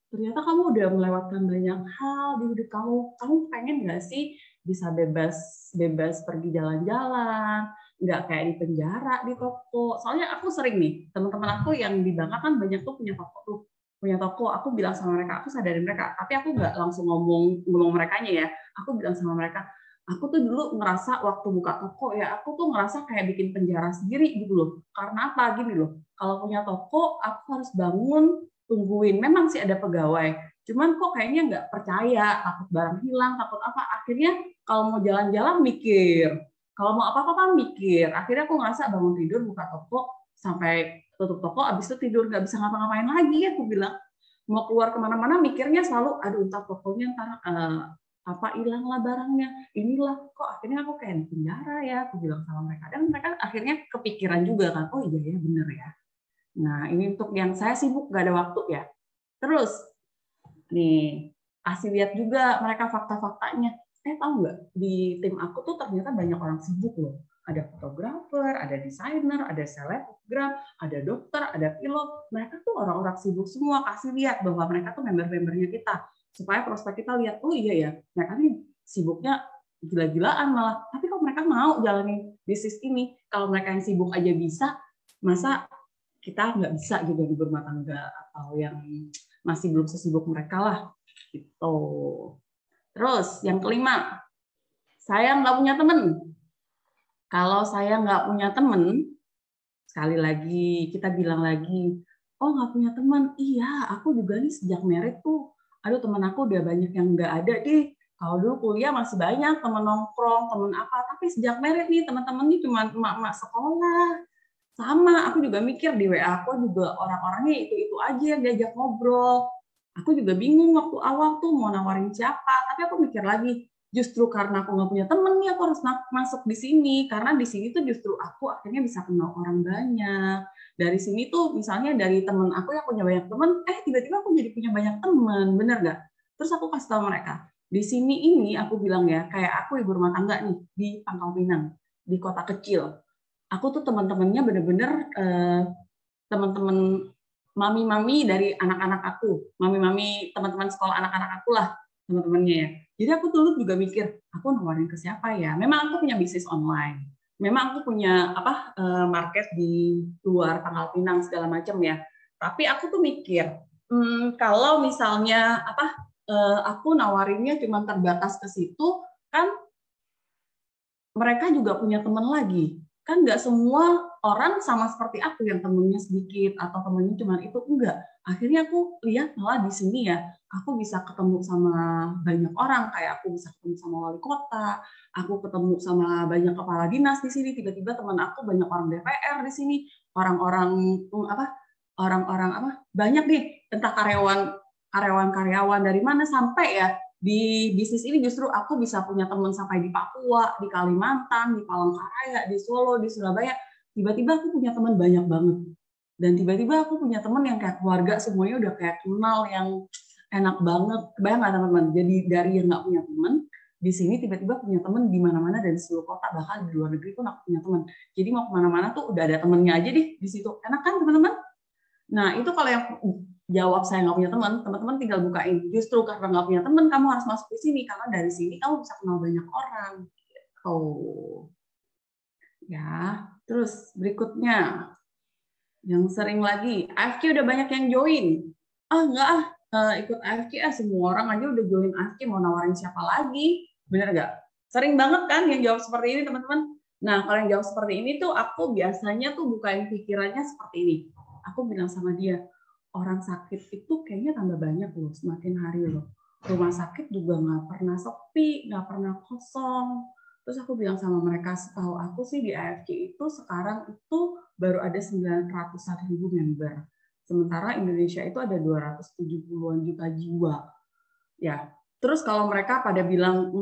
ternyata kamu udah melewatkan banyak hal di hidup kamu. Kamu pengen nggak sih bisa bebas pergi jalan-jalan, nggak kayak di penjara di toko. Soalnya aku sering nih, teman-teman aku yang di Bangka kan banyak tuh punya toko. Aku bilang sama mereka, aku sadarin mereka, tapi aku nggak langsung ngomong merekanya ya. Aku bilang sama mereka, aku tuh dulu ngerasa waktu buka toko ya, aku tuh ngerasa kayak bikin penjara sendiri gitu loh. Karena apa? Gini loh, kalau punya toko, aku harus bangun, tungguin. Memang sih ada pegawai, cuman kok kayaknya nggak percaya, takut barang hilang, takut apa. Akhirnya kalau mau jalan-jalan mikir, kalau mau apa-apa mikir. Akhirnya aku ngerasa bangun tidur, buka toko, sampai tutup toko, abis itu tidur, nggak bisa ngapa-ngapain lagi. Aku bilang, mau keluar kemana-mana mikirnya selalu, aduh ntar tokonya ntar hilang lah barangnya, inilah kok akhirnya aku kayak di penjara ya. Aku bilang sama mereka, dan mereka akhirnya kepikiran juga kan, oh iya ya bener ya. Nah ini untuk yang saya sibuk gak ada waktu ya. Terus nih kasih lihat juga mereka fakta-faktanya. Tahu nggak di tim aku tuh ternyata banyak orang sibuk loh. Ada fotografer, ada desainer, ada selebgram, ada dokter, ada pilot. Mereka tuh orang-orang sibuk semua. Kasih lihat bahwa mereka tuh member-membernya kita. Supaya prospek kita lihat, oh iya ya, mereka nih sibuknya gila-gilaan malah. Tapi kok mereka mereka mau jalanin bisnis ini. Kalau mereka yang sibuk aja bisa, masa kita nggak bisa juga di berumah tangga atau yang masih belum sesibuk mereka lah gitu. Terus yang kelima, saya nggak punya temen. Kalau saya nggak punya temen, sekali lagi kita bilang lagi, oh nggak punya teman, iya aku juga nih sejak married tuh, aduh teman aku udah banyak yang nggak ada deh. Kalau dulu kuliah masih banyak teman nongkrong, teman apa, tapi sejak married nih teman-temannya cuma emak-emak sekolah. Sama, aku juga mikir di WA aku juga orang-orangnya itu-itu aja yang diajak ngobrol. Aku juga bingung waktu awal tuh mau nawarin siapa, tapi aku mikir lagi, justru karena aku nggak punya temen nih aku harus masuk di sini, karena di sini tuh justru aku akhirnya bisa kenal orang banyak. Dari sini tuh misalnya dari temen aku yang punya banyak temen, tiba-tiba aku jadi punya banyak temen, bener nggak? Terus aku kasih tahu mereka, di sini ini aku bilang ya, kayak aku ibu rumah tangga nih di Pangkal Pinang, di kota kecil. Aku tuh teman-temannya bener-bener teman-teman mami-mami dari anak-anak aku, mami-mami teman-teman sekolah anak-anak aku lah teman-temannya ya. Jadi aku dulu juga mikir, aku nawarin ke siapa ya? Memang aku punya bisnis online, memang aku punya market di luar Pangkal Pinang segala macam ya. Tapi aku tuh mikir, kalau misalnya aku nawarinnya cuma terbatas ke situ, kan mereka juga punya teman lagi. Kan nggak semua orang sama seperti aku yang temennya sedikit atau temennya cuma itu, enggak. Akhirnya aku lihat malah di sini ya, aku bisa ketemu sama banyak orang, kayak aku bisa ketemu sama wali kota, aku ketemu sama banyak kepala dinas di sini, tiba-tiba teman aku banyak orang DPR di sini, orang-orang banyak nih, entah karyawan dari mana sampai ya di bisnis ini justru aku bisa punya teman sampai di Papua, di Kalimantan, di Palangkaraya, di Solo, di Surabaya. Tiba-tiba aku punya teman banyak banget. Dan tiba-tiba aku punya teman yang kayak keluarga semuanya udah kayak kenal yang enak banget. Kebayang nggak teman-teman? Jadi dari yang nggak punya teman, di sini tiba-tiba punya teman di mana-mana dari seluruh kota, bahkan di luar negeri pun aku punya teman. Jadi mau kemana-mana tuh udah ada temennya aja deh di situ. Enak kan teman-teman? Nah, itu kalau yang jawab saya nggak punya teman, teman-teman tinggal bukain. Justru karena nggak punya teman, kamu harus masuk di sini. Karena dari sini kamu bisa kenal banyak orang. Oh, ya. Terus berikutnya, yang sering lagi, AFK udah banyak yang join. Nggak ikut AFK semua orang aja udah join AFK, mau nawarin siapa lagi? Bener nggak? Sering banget kan yang jawab seperti ini, teman-teman? Nah, kalau yang jawab seperti ini tuh aku biasanya tuh bukain pikirannya seperti ini. Aku bilang sama dia, orang sakit itu kayaknya tambah banyak loh semakin hari loh. Rumah sakit juga nggak pernah sepi, nggak pernah kosong. Terus aku bilang sama mereka, setahu aku sih di AFK itu sekarang itu baru ada 900.000 member. Sementara Indonesia itu ada 270-an juta jiwa. Ya. Terus kalau mereka pada bilang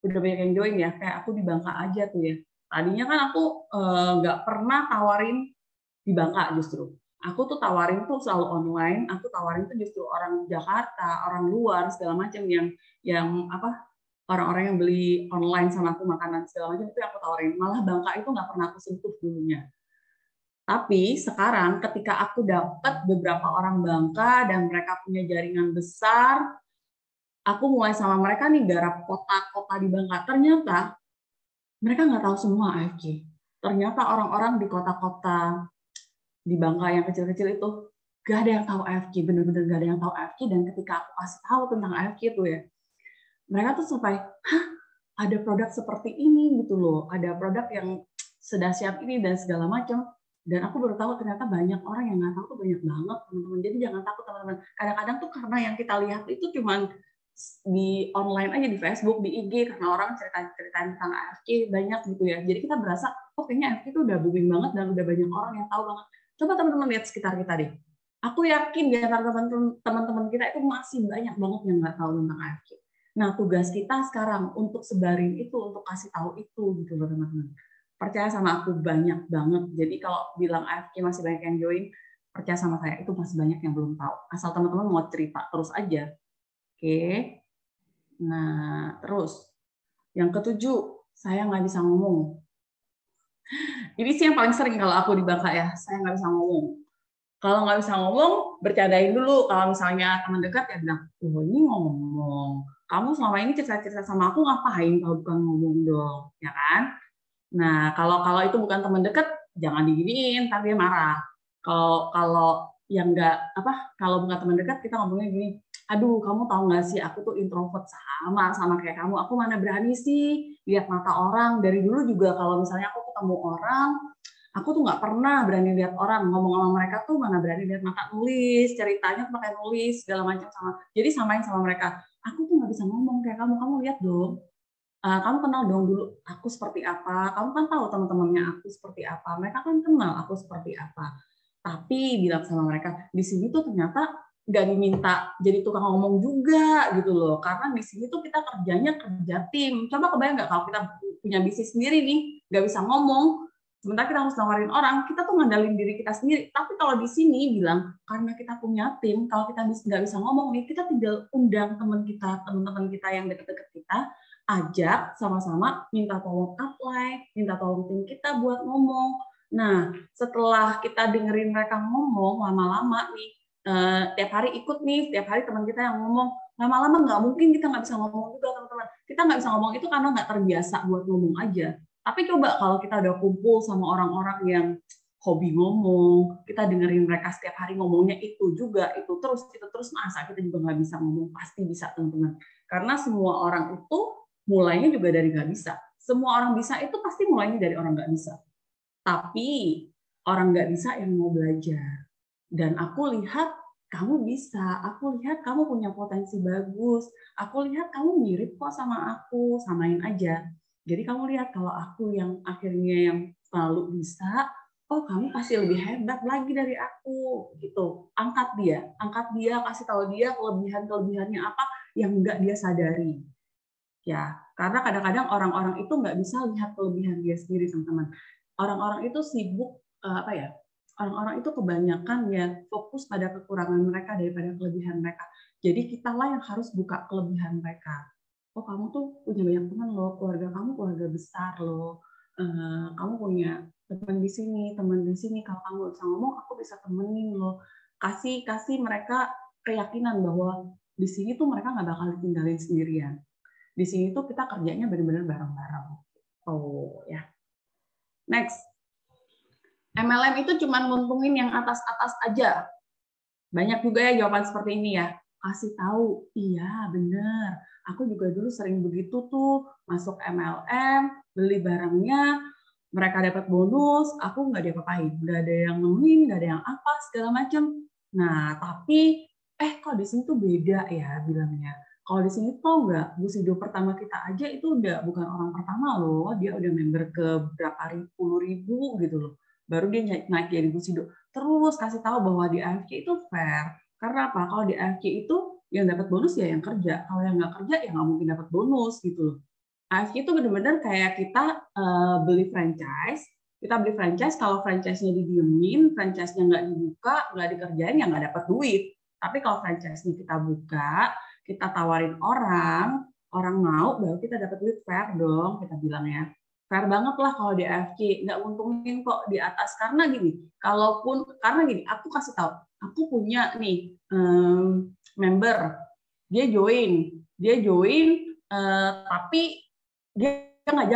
udah banyak yang join ya, kayak aku di Bangka aja tuh ya. Tadinya kan aku nggak pernah tawarin di Bangka justru. Aku tuh tawarin tuh selalu online, aku tawarin tuh justru orang Jakarta, orang luar segala macam yang orang-orang yang beli online sama aku makanan segala macam itu yang aku tawarin. Malah Bangka itu nggak pernah aku sentuh dulunya. Tapi sekarang ketika aku dapat beberapa orang Bangka dan mereka punya jaringan besar, aku mulai sama mereka nih garap kota-kota di Bangka. Ternyata mereka nggak tahu semua AFK. Ternyata orang-orang di kota-kota di Bangka yang kecil-kecil itu gak ada yang tahu AFK, bener-bener gak ada yang tahu AFK. Dan ketika aku kasih tahu tentang AFK itu ya, mereka tuh sampai, ada produk seperti ini gitu loh, ada produk yang sedahsyat ini dan segala macam. Dan aku baru tahu ternyata banyak orang yang nggak tahu tuh banyak banget teman-teman. Jadi jangan takut teman-teman. Kadang-kadang tuh karena yang kita lihat itu cuman di online aja, di Facebook, di IG, karena orang ceritain tentang AFK banyak gitu ya. Jadi kita berasa, oh kayaknya AFK itu udah booming banget dan udah banyak orang yang tahu banget. Coba teman-teman lihat sekitar kita deh. Aku yakin di antara teman-teman kita itu masih banyak banget yang nggak tahu tentang AFK. Nah, tugas kita sekarang untuk sebarin itu, untuk kasih tahu itu gitu loh teman-teman. Percaya sama aku, banyak banget. Jadi kalau bilang AFK masih banyak yang join, percaya sama saya, itu masih banyak yang belum tahu. Asal teman-teman mau cerita terus aja. Oke. Nah, terus yang ketujuh, saya nggak bisa ngomong. Ini sih yang paling sering kalau aku di Bangka ya, saya nggak bisa ngomong. Kalau nggak bisa ngomong, bercandain dulu. Kalau misalnya teman dekat ya bilang, oh ini ngomong. kamu selama ini cerita-cerita sama aku ngapain kalau bukan ngomong dong, ya kan? Nah, kalau itu bukan teman dekat, jangan diginiin, tapi dia marah. Kalau yang enggak apa, kalau bukan teman dekat kita ngomongnya gini, aduh kamu tahu nggak sih aku tuh introvert sama kayak kamu, aku mana berani sih lihat mata orang, dari dulu juga kalau misalnya aku ketemu orang, aku tuh nggak pernah berani lihat orang, ngomong sama mereka tuh mana berani lihat mata, nulis ceritanya pakai nulis segala macam, jadi samain sama mereka, aku tuh nggak bisa ngomong kayak kamu lihat dong. Kamu kenal dong dulu aku seperti apa, kamu kan tahu teman-temannya aku seperti apa, mereka kan kenal aku seperti apa. Tapi bilang sama mereka, di sini tuh ternyata nggak diminta jadi tukang ngomong juga gitu loh, karena di sini tuh kita kerjanya kerja tim. Coba kebayang nggak kalau kita punya bisnis sendiri nih, nggak bisa ngomong, sementara kita harus nawarin orang, kita tuh ngandalin diri kita sendiri. Tapi kalau di sini bilang, karena kita punya tim, kalau kita nggak bisa ngomong nih, kita tinggal undang teman-teman kita yang deket-deket kita, ajak sama-sama minta tolong apply, minta tolong tim kita buat ngomong. Nah, setelah kita dengerin mereka ngomong lama-lama nih, tiap hari ikut nih, tiap hari teman kita yang ngomong, lama-lama nggak mungkin kita nggak bisa ngomong juga, teman-teman. Kita nggak bisa ngomong itu karena nggak terbiasa buat ngomong aja. Tapi coba kalau kita udah kumpul sama orang-orang yang hobi ngomong, kita dengerin mereka setiap hari ngomongnya itu juga, itu terus, masa kita juga nggak bisa ngomong? Pasti bisa, teman-teman. Karena semua orang itu mulainya juga dari nggak bisa. Semua orang bisa itu pasti mulainya dari orang nggak bisa. Tapi orang nggak bisa yang mau belajar. Dan aku lihat kamu bisa, aku lihat kamu punya potensi bagus, aku lihat kamu mirip kok sama aku, samain aja. Jadi kamu lihat kalau aku yang akhirnya yang selalu bisa, oh kamu pasti lebih hebat lagi dari aku, gitu. Angkat dia, kasih tahu dia kelebihannya apa yang nggak dia sadari. Ya, karena kadang-kadang orang-orang itu nggak bisa lihat kelebihan dia sendiri, teman-teman. Orang-orang itu sibuk orang-orang itu kebanyakan ya fokus pada kekurangan mereka daripada kelebihan mereka. Jadi kitalah yang harus buka kelebihan mereka. Oh, kamu tuh punya banyak teman loh, keluarga kamu keluarga besar loh. Kamu punya teman di sini. Kalau kamu bisa ngomong, aku bisa temenin loh. Kasih mereka keyakinan bahwa di sini tuh mereka nggak bakal ditinggalin sendirian. Di sini tuh kita kerjanya benar-benar bareng-bareng. Oh ya. Next. MLM itu cuma nguntungin yang atas-atas aja. Banyak juga ya jawaban seperti ini ya. Kasih tahu, iya benar. Aku juga dulu sering begitu tuh, masuk MLM, beli barangnya, mereka dapat bonus, aku nggak diapa-apain. Nggak ada yang nemuin, nggak ada yang apa, segala macam. Nah, tapi, kok di sini tuh beda ya bilangnya. Kalau di sini tau nggak, Busido pertama kita aja itu udah bukan orang pertama loh, dia udah member ke berapa puluh ribu gitu loh. Baru dia naik jadi Busido. Terus kasih tahu bahwa di AFC itu fair. Karena apa? Kalau di AFC itu yang dapat bonus ya yang kerja. Kalau yang nggak kerja ya nggak mungkin dapat bonus gitu loh. AFC itu benar-benar kayak kita beli franchise. Kita beli franchise, kalau franchise-nya didiemin, franchise-nya nggak dibuka, nggak dikerjain, ya nggak dapat duit. Tapi kalau franchise-nya kita buka, kita tawarin orang mau, baru kita dapat duit, fair dong, kita bilang ya. Fair banget lah kalau di AFC, nggak untungin kok di atas. Karena gini, aku kasih tahu, aku punya nih member, dia join, tapi dia nggak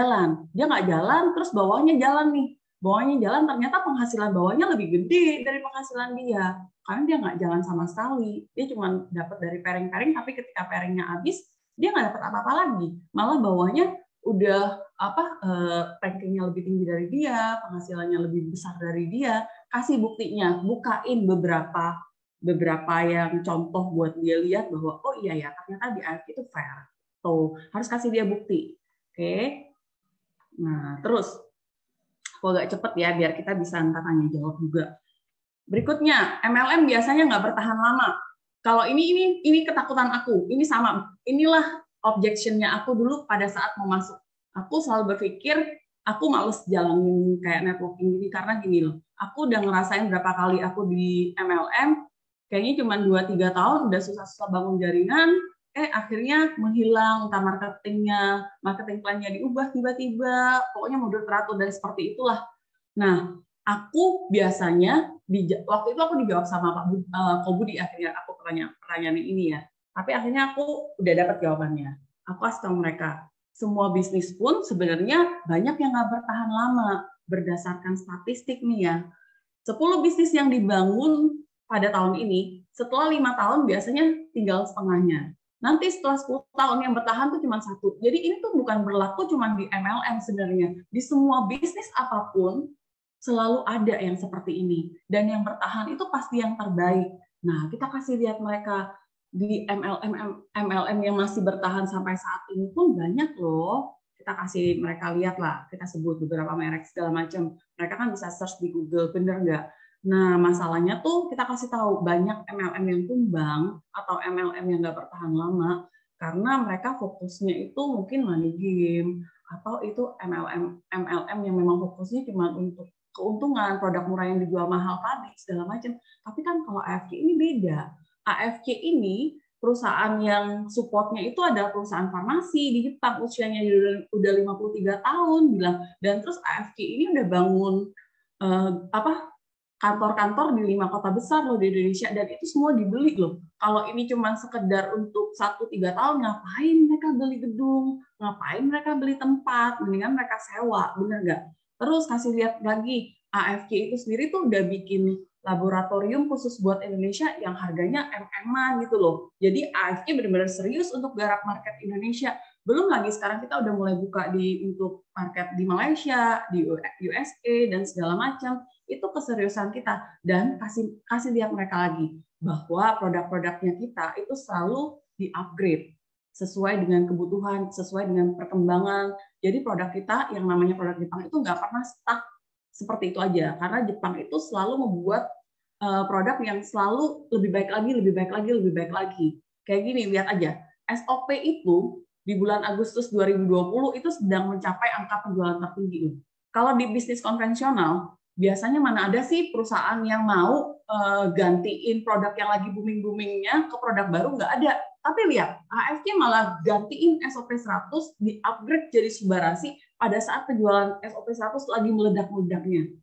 jalan, terus bawahnya jalan ternyata penghasilan bawahnya lebih gede dari penghasilan dia, karena dia nggak jalan sama sekali, dia cuma dapat dari pairing, tapi ketika pairingnya habis, dia nggak dapat apa-apa lagi, malah bawahnya udah rankingnya lebih tinggi dari dia, penghasilannya lebih besar dari dia. Kasih buktinya, bukain beberapa yang contoh buat dia lihat bahwa oh iya ya ternyata di AFC itu fair. Tuh, harus kasih dia bukti. Oke. Nah, terus aku agak cepet ya biar kita bisa tanya jawab juga. Berikutnya, MLM biasanya nggak bertahan lama. Kalau ini ketakutan aku, ini sama. Inilah objection-nya aku dulu pada saat mau masuk. Aku selalu berpikir, aku males jalanin kayak networking gini, karena gini loh. Aku udah ngerasain berapa kali aku di MLM, kayaknya cuma 2-3 tahun udah susah-susah bangun jaringan, akhirnya menghilang, entah marketing plan-nya diubah tiba-tiba, pokoknya mundur teratur dan seperti itulah. Nah, aku biasanya waktu itu aku dijawab sama Pak Kobudi, akhirnya aku pertanyaan ini ya. Tapi akhirnya aku udah dapat jawabannya. Aku kasih tahu mereka, semua bisnis pun sebenarnya banyak yang nggak bertahan lama. Berdasarkan statistik nih ya, 10 bisnis yang dibangun pada tahun ini, setelah 5 tahun biasanya tinggal setengahnya. Nanti setelah 10 tahun yang bertahan tuh cuma satu. Jadi ini tuh bukan berlaku cuma di MLM sebenarnya. Di semua bisnis apapun, selalu ada yang seperti ini. Dan yang bertahan itu pasti yang terbaik. Nah, kita kasih lihat mereka di MLM yang masih bertahan sampai saat ini pun banyak loh. Kita kasih mereka lihat lah, kita sebut beberapa merek segala macam. Mereka kan bisa search di Google, bener nggak? Nah, masalahnya tuh kita kasih tahu banyak MLM yang tumbang atau MLM yang nggak bertahan lama karena mereka fokusnya itu mungkin money game atau itu MLM yang memang fokusnya cuma untuk keuntungan, produk murah yang dijual mahal tadi segala macam. Tapi kan kalau AFK ini beda. AFK ini perusahaan yang supportnya itu ada perusahaan farmasi di Jepang, usianya udah 53 tahun bilang, dan terus AFK ini udah bangun kantor-kantor di 5 kota besar loh di Indonesia, dan itu semua dibeli loh. Kalau ini cuma sekedar untuk 1-3 tahun, ngapain mereka beli gedung, ngapain mereka beli tempat, mendingan mereka sewa, bener nggak? Terus kasih lihat lagi, AFK itu sendiri tuh udah bikin laboratorium khusus buat Indonesia yang harganya MM-an gitu loh. Jadi AFK benar-benar serius untuk garap market Indonesia. Belum lagi sekarang kita udah mulai buka untuk market di Malaysia, di USA dan segala macam. Itu keseriusan kita, dan kasih lihat mereka lagi bahwa produk-produknya kita itu selalu di-upgrade sesuai dengan kebutuhan, sesuai dengan perkembangan. Jadi produk kita yang namanya produk Jepang itu nggak pernah stuck seperti itu aja, karena Jepang itu selalu membuat produk yang selalu lebih baik lagi, lebih baik lagi, lebih baik lagi. Kayak gini, lihat aja. SOP itu di bulan Agustus 2020 itu sedang mencapai angka penjualan tertinggi. Kalau di bisnis konvensional, biasanya mana ada sih perusahaan yang mau gantiin produk yang lagi booming-boomingnya ke produk baru, nggak ada. Tapi lihat, AFK malah gantiin SOP 100, di-upgrade jadi Subarasi pada saat penjualan SOP 100 lagi meledak-meledaknya.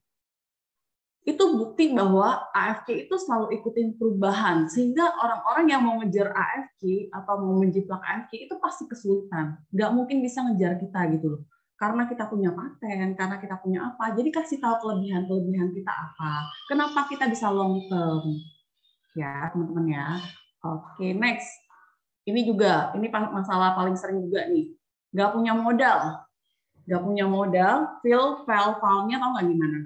Itu bukti bahwa AFK itu selalu ikutin perubahan, sehingga orang-orang yang mau ngejar AFK atau mau menjiplak AFK itu pasti kesulitan. Nggak mungkin bisa ngejar kita gitu loh. Karena kita punya paten, karena kita punya apa, jadi kasih tahu kelebihan-kelebihan kita apa. Kenapa kita bisa long term. Ya, teman-teman ya. Oke, next. Ini juga, ini masalah paling sering juga nih. Nggak punya modal. Nggak punya modal, file-nya tahu nggak gimana?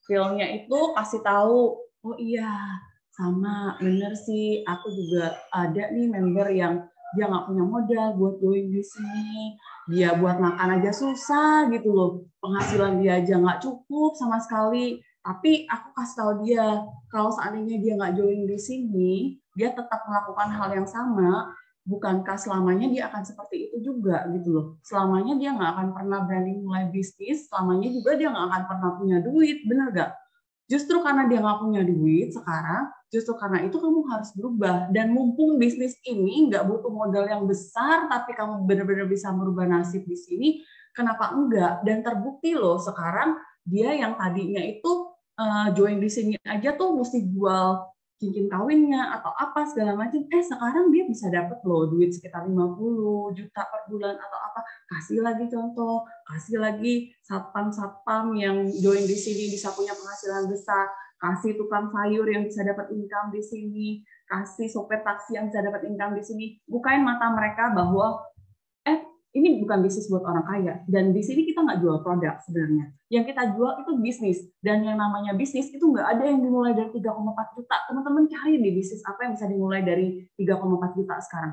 File-nya itu kasih tahu, oh iya, sama, bener sih, aku juga ada nih member yang dia nggak punya modal buat join di sini, dia buat makan aja susah gitu loh, penghasilan dia aja nggak cukup sama sekali, tapi aku kasih tahu dia, kalau seandainya dia nggak join di sini, dia tetap melakukan hal yang sama, bukankah selamanya dia akan seperti itu juga gitu loh. Selamanya dia nggak akan pernah berani mulai bisnis, selamanya juga dia nggak akan pernah punya duit, bener nggak? Justru karena dia nggak punya duit sekarang, justru karena itu kamu harus berubah. Dan mumpung bisnis ini nggak butuh modal yang besar, tapi kamu benar-benar bisa merubah nasib di sini, kenapa enggak? Dan terbukti loh sekarang dia yang tadinya itu join di sini aja tuh mesti jual cincin kawinnya atau apa segala macam, sekarang dia bisa dapat loh duit sekitar 50 juta per bulan atau apa. Kasih lagi contoh, kasih lagi satpam yang join di sini bisa punya penghasilan besar, kasih tukang sayur yang bisa dapat income di sini, kasih sopir taksi yang bisa dapat income di sini. Bukain mata mereka bahwa ini bukan bisnis buat orang kaya, dan di sini kita nggak jual produk sebenarnya. Yang kita jual itu bisnis, dan yang namanya bisnis itu nggak ada yang dimulai dari 3,4 juta. Teman-teman cari di bisnis apa yang bisa dimulai dari 3,4 juta sekarang.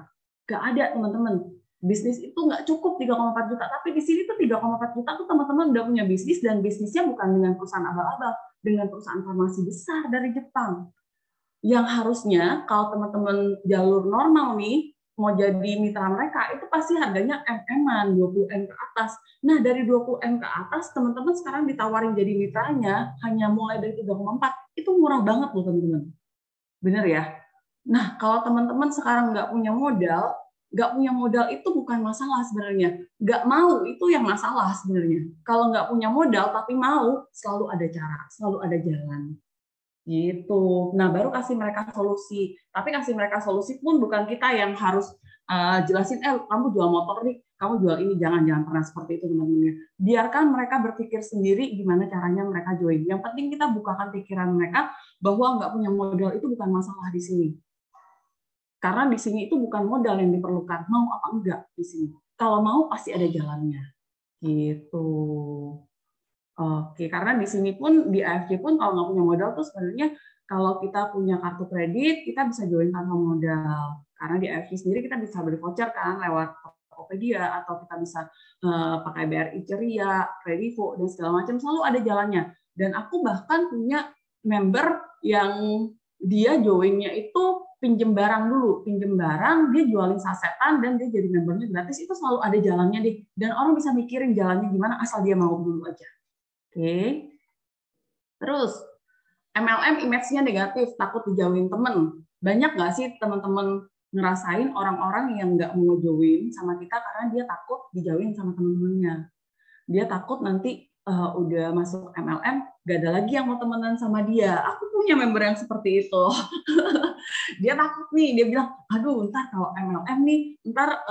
Nggak ada, teman-teman. Bisnis itu nggak cukup 3,4 juta, tapi di sini tuh 3,4 juta tuh teman-teman udah punya bisnis, dan bisnisnya bukan dengan perusahaan abal-abal, dengan perusahaan farmasi besar dari Jepang. Yang harusnya kalau teman-teman jalur normal nih, mau jadi mitra mereka, itu pasti harganya MM-an, 20M ke atas. Nah, dari 20M ke atas, teman-teman sekarang ditawarin jadi mitranya, hanya mulai dari 3,4. Itu murah banget loh, teman-teman. Bener ya? Nah, kalau teman-teman sekarang nggak punya modal itu bukan masalah sebenarnya. Nggak mau, itu yang masalah sebenarnya. Kalau nggak punya modal, tapi mau, selalu ada cara, selalu ada jalan. Gitu. Nah, baru kasih mereka solusi. Tapi kasih mereka solusi pun bukan kita yang harus jelasin, kamu jual motor nih, kamu jual ini, jangan pernah seperti itu teman-teman. Biarkan mereka berpikir sendiri gimana caranya mereka join. Yang penting kita bukakan pikiran mereka bahwa nggak punya modal itu bukan masalah di sini. Karena di sini itu bukan modal yang diperlukan, mau apa enggak di sini. Kalau mau pasti ada jalannya. Gitu. Oke, karena di sini pun di AFC pun kalau nggak punya modal tuh sebenarnya kalau kita punya kartu kredit kita bisa join tanpa modal. Karena di AFC sendiri kita bisa beli voucher kan lewat Tokopedia atau kita bisa pakai BRI Ceria, Kredivo dan segala macam, selalu ada jalannya. Dan aku bahkan punya member yang dia joinnya itu pinjem barang dulu, pinjem barang, dia jualin sasetan dan dia jadi membernya gratis, itu selalu ada jalannya deh. Dan orang bisa mikirin jalannya gimana asal dia mau dulu aja. Oke. Terus MLM image-nya negatif, takut dijauhin temen. Banyak nggak sih teman-teman ngerasain orang-orang yang nggak mau join sama kita karena dia takut dijauhin sama teman-temannya. Dia takut nanti udah masuk MLM, gak ada lagi yang mau temenan sama dia. Aku punya member yang seperti itu. Dia takut nih, dia bilang, aduh ntar kalau MLM nih, ntar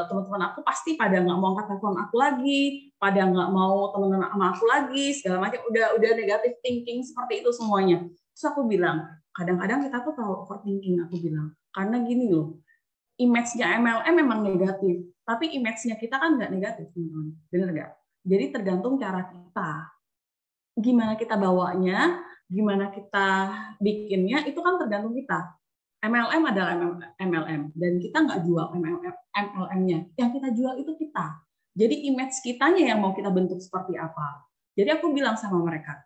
teman-teman aku pasti pada nggak mau angkat telepon aku lagi, pada nggak mau temenan sama aku lagi, segala macam, udah negatif thinking seperti itu semuanya. Terus aku bilang, kadang-kadang kita tuh terlalu overthinking, aku bilang, karena gini loh, image-nya MLM memang negatif, tapi image-nya kita kan nggak negatif, teman-teman. Bener nggak? Jadi tergantung cara kita. Gimana kita bawanya, gimana kita bikinnya, itu kan tergantung kita. MLM adalah MLM, dan kita nggak jual MLM-nya. Yang kita jual itu kita. Jadi image kitanya yang mau kita bentuk seperti apa. Jadi aku bilang sama mereka,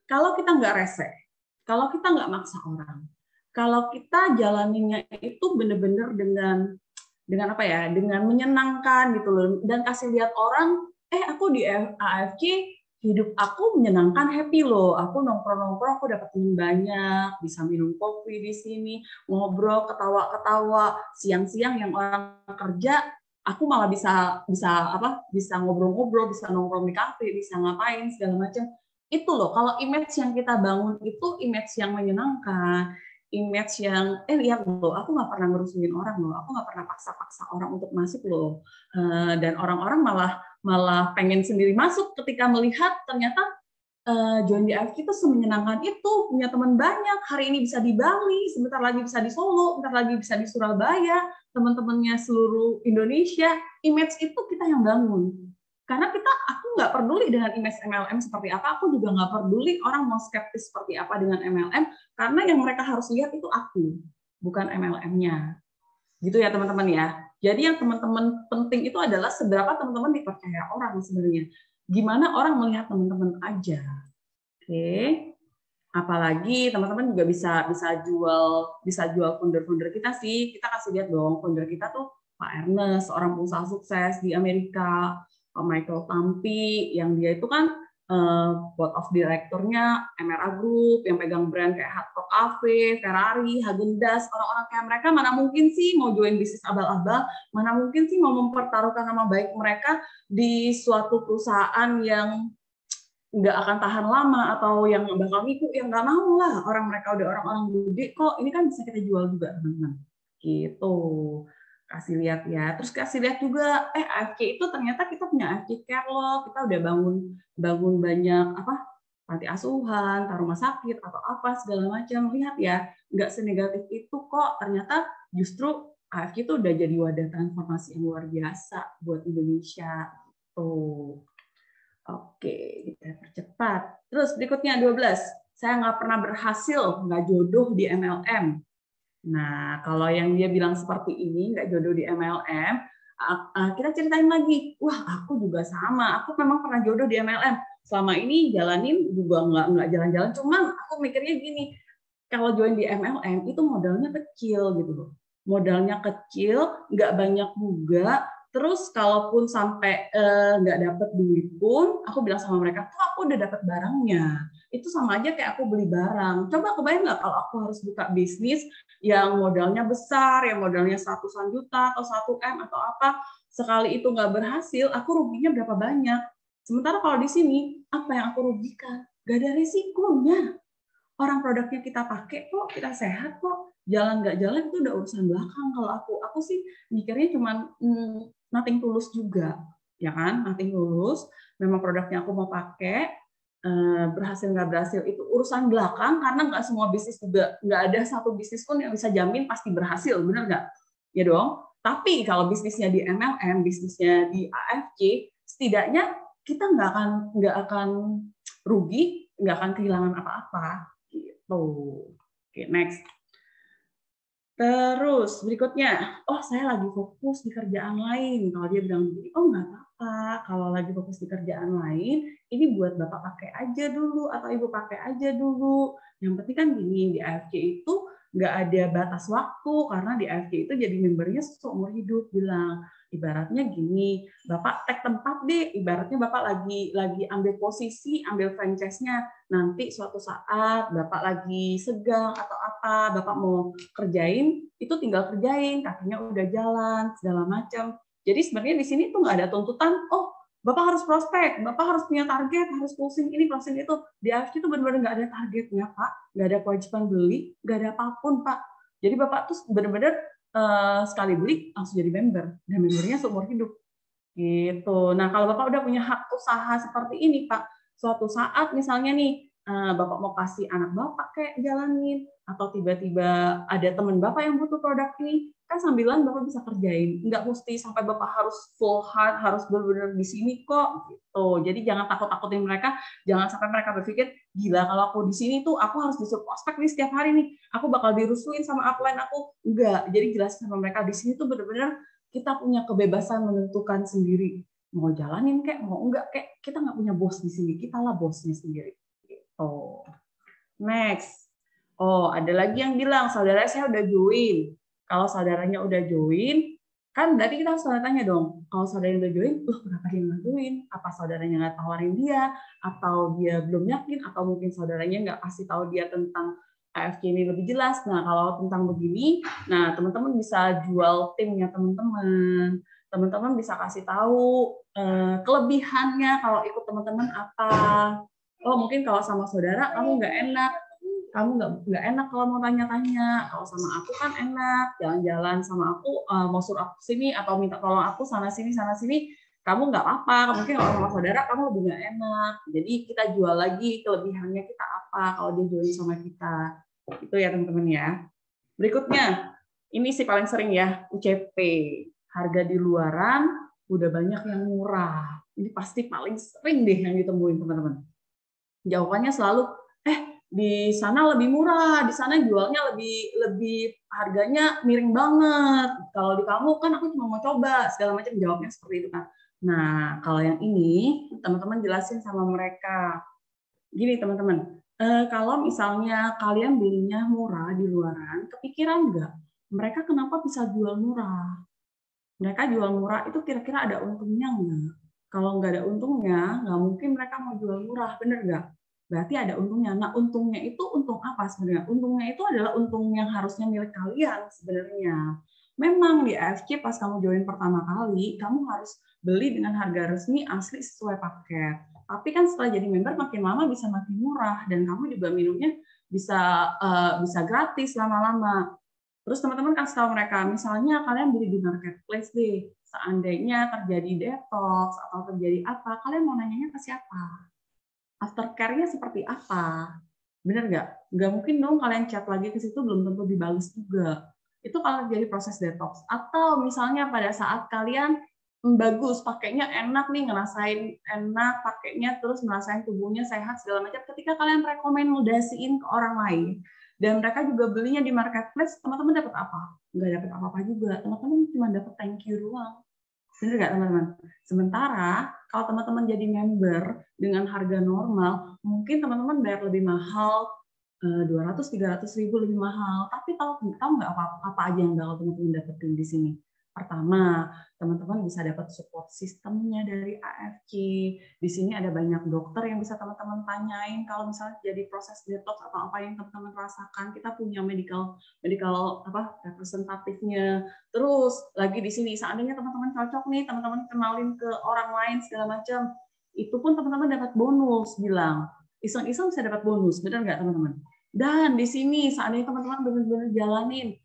kalau kita nggak rese, kalau kita nggak maksa orang, kalau kita jalaninnya itu benar-benar dengan apa ya, dengan menyenangkan gitu loh, dan kasih lihat orang, aku di AFC hidup aku menyenangkan, happy loh, aku nongkrong-nongkrong, aku dapat teman banyak, bisa minum kopi di sini, ngobrol, ketawa-ketawa, siang-siang yang orang kerja, aku malah bisa ngobrol-ngobrol, bisa nongkrong di kafe, bisa ngapain segala macam. Itu loh, kalau image yang kita bangun itu image yang menyenangkan, image yang lihat loh, aku nggak pernah ngerusuhin orang loh, aku nggak pernah paksa-paksa orang untuk masuk loh, dan orang-orang malah pengen sendiri masuk ketika melihat ternyata join di AFC itu semenyenangkan itu, punya teman banyak, hari ini bisa di Bali, sebentar lagi bisa di Solo, sebentar lagi bisa di Surabaya, teman-temannya seluruh Indonesia. Image itu kita yang bangun. Karena aku nggak peduli dengan image MLM seperti apa, aku juga nggak peduli orang mau skeptis seperti apa dengan MLM, karena yang mereka harus lihat itu aku, bukan MLM-nya. Gitu ya teman-teman ya. Jadi yang teman-teman penting itu adalah seberapa teman-teman dipercaya orang sebenarnya. Gimana orang melihat teman-teman aja. Oke. Apalagi teman-teman juga bisa jual founder-founder kita sih. Kita kasih lihat dong founder kita tuh Pak Ernest, seorang pengusaha sukses di Amerika, Pak Michael Tampi, yang dia itu kan board of director-nya MRA Group, yang pegang brand kayak Hard Rock Cafe, Ferrari, Häagen-Dazs, orang-orang kayak mereka mana mungkin sih mau join bisnis abal-abal, mana mungkin sih mau mempertaruhkan nama baik mereka di suatu perusahaan yang nggak akan tahan lama atau yang bakal nipu, yang nggak mau lah, orang mereka udah orang-orang gede kok, ini kan bisa kita jual juga teman-teman. Gitu. Kasih lihat ya, terus kasih lihat juga AFC itu ternyata kita punya AFC Care loh, kita udah bangun banyak panti asuhan, rumah sakit atau apa segala macam. Lihat ya, nggak senegatif itu kok, ternyata justru AFC itu udah jadi wadah transformasi yang luar biasa buat Indonesia tuh. Oke, kita percepat. Terus berikutnya 12, saya nggak pernah berhasil, nggak jodoh di MLM. Nah, kalau yang dia bilang seperti ini, nggak jodoh di MLM, kita ceritain lagi. Wah, aku juga sama. Aku memang pernah jodoh di MLM. Selama ini jalanin juga nggak jalan-jalan. Cuman aku mikirnya gini, kalau join di MLM itu modalnya kecil gitu loh. Modalnya kecil, nggak banyak juga. Terus kalaupun sampai nggak dapet duit pun, aku bilang sama mereka, tuh aku udah dapet barangnya. Itu sama aja kayak aku beli barang. Coba kebayang nggak kalau aku harus buka bisnis yang modalnya besar, yang modalnya ratusan juta atau 1 M atau apa, sekali itu nggak berhasil, aku ruginya berapa banyak. Sementara kalau di sini, apa yang aku rugikan? Gak ada risikonya. orang produknya kita pakai kok, kita sehat kok, jalan nggak jalan itu udah urusan belakang. Kalau aku sih mikirnya cuman nothing tulus juga, ya kan? Nothing tulus. Memang produknya aku mau pakai, berhasil nggak berhasil itu urusan belakang, karena nggak semua bisnis juga, nggak ada satu bisnis pun yang bisa jamin pasti berhasil, benar nggak? Ya dong. Tapi kalau bisnisnya di MLM, bisnisnya di AFC, setidaknya kita nggak akan rugi, nggak akan kehilangan apa-apa gitu. Oke, next. Terus berikutnya, oh saya lagi fokus di kerjaan lain. Kalau dia bilang begini, oh nggak apa-apa. Kalau lagi fokus di kerjaan lain, ini buat Bapak pakai aja dulu atau Ibu pakai aja dulu. Yang penting kan gini, di AFC itu nggak ada batas waktu, karena di AFC itu jadi membernya seumur hidup. Bilang, ibaratnya gini, Bapak tag tempat deh, ibaratnya Bapak lagi ambil posisi, ambil franchise-nya. Nanti suatu saat Bapak lagi segang atau apa, Bapak mau kerjain, itu tinggal kerjain, kakinya udah jalan, segala macam. Jadi sebenarnya di sini tuh nggak ada tuntutan, oh Bapak harus prospek, Bapak harus punya target, harus closing ini, closing itu. Di AFC itu benar-benar nggak ada targetnya, Pak. Nggak ada kewajiban beli, nggak ada apapun, Pak. Jadi Bapak tuh benar-benar sekali beli langsung jadi member, dan membernya seumur hidup. Gitu. Nah, kalau Bapak udah punya hak usaha seperti ini, Pak, suatu saat misalnya nih, Bapak mau kasih anak Bapak kayak jalanin, atau tiba-tiba ada teman Bapak yang butuh produk ini, kan sambilan Bapak bisa kerjain. Nggak mesti sampai Bapak harus full hard, harus benar-benar di sini kok. Gitu. Jadi jangan takut-takutin mereka, jangan sampai mereka berpikir, gila kalau aku di sini tuh aku harus disuruh prospek nih setiap hari nih, aku bakal dirusuin sama upline aku. Enggak. Jadi jelasin sama mereka, di sini tuh benar-benar kita punya kebebasan menentukan sendiri, mau jalanin kayak mau enggak, kayak kita nggak punya bos di sini, kita lah bosnya sendiri. Gitu. Next. Oh, ada lagi yang bilang saudara saya udah join. Kalau saudaranya udah join, kan berarti kita harus tanya dong. Kalau saudaranya udah join, kenapa dia nggak join? Apa saudaranya nggak tawarin dia? Atau dia belum yakin? Atau mungkin saudaranya nggak kasih tahu dia tentang AFC ini lebih jelas. Nah, kalau tentang begini, nah teman-teman bisa jual timnya teman-teman. Teman-teman bisa kasih tahu kelebihannya kalau ikut teman-teman apa. Oh, mungkin kalau sama saudara kamu nggak enak, kamu nggak enak kalau mau tanya-tanya. Kalau sama aku kan enak, jalan-jalan sama aku, mau suruh aku sini atau minta tolong aku sana sini, kamu nggak apa-apa. Mungkin kalau sama saudara kamu lebih nggak enak. Jadi kita jual lagi kelebihannya kita apa kalau dia join sama kita. Itu ya teman-teman ya. Berikutnya, ini sih paling sering ya, UCP. Harga di luaran udah banyak yang murah. Ini pasti paling sering deh yang ditemuin teman-teman. Jawabannya selalu, di sana lebih murah, di sana jualnya lebih harganya miring banget. Kalau di kamu kan aku cuma mau coba, segala macam, jawabnya seperti itu kan. Nah, kalau yang ini teman-teman jelasin sama mereka. Gini teman-teman, kalau misalnya kalian belinya murah di luaran, kepikiran nggak mereka kenapa bisa jual murah? Mereka jual murah itu kira-kira ada untungnya nggak? Kalau nggak ada untungnya, nggak mungkin mereka mau jual murah, bener nggak? Berarti ada untungnya. Nah, untungnya itu untung apa sebenarnya? Untungnya itu adalah untung yang harusnya milik kalian sebenarnya. Memang di AFC pas kamu join pertama kali, kamu harus beli dengan harga resmi asli sesuai paket. Tapi kan setelah jadi member makin lama bisa makin murah, dan kamu juga minumnya bisa gratis lama-lama. Terus teman-teman kasih tahu mereka, misalnya kalian beli di marketplace deh, seandainya terjadi detox atau terjadi apa, kalian mau nanyanya ke siapa? Aftercare-nya seperti apa? Bener nggak? Nggak mungkin dong kalian chat lagi ke situ belum tentu dibalas juga. Itu kalau terjadi proses detox. Atau misalnya pada saat kalian bagus, pakainya enak nih, ngerasain enak pakainya, terus ngerasain tubuhnya sehat segala macam. Ketika kalian rekomendasiin ke orang lain, dan mereka juga belinya di marketplace, teman-teman dapat apa? Nggak dapat apa-apa juga. Teman-teman cuma dapat thank you doang. Benar nggak teman-teman? Sementara kalau teman-teman jadi member dengan harga normal, mungkin teman-teman bayar lebih mahal, 200-300 ribu lebih mahal. Tapi tahu nggak apa aja yang bakal teman-teman dapetin di sini? Pertama, teman-teman bisa dapat support sistemnya dari AFC. Di sini ada banyak dokter yang bisa teman-teman tanyain kalau misalnya jadi proses detox atau apa yang teman-teman rasakan. Kita punya medical representatifnya. Terus lagi di sini, seandainya teman-teman cocok nih, teman-teman kenalin ke orang lain segala macam, itu pun teman-teman dapat bonus, bilang iseng-iseng bisa dapat bonus, benar nggak teman-teman? Dan di sini seandainya teman-teman benar-benar jalanin,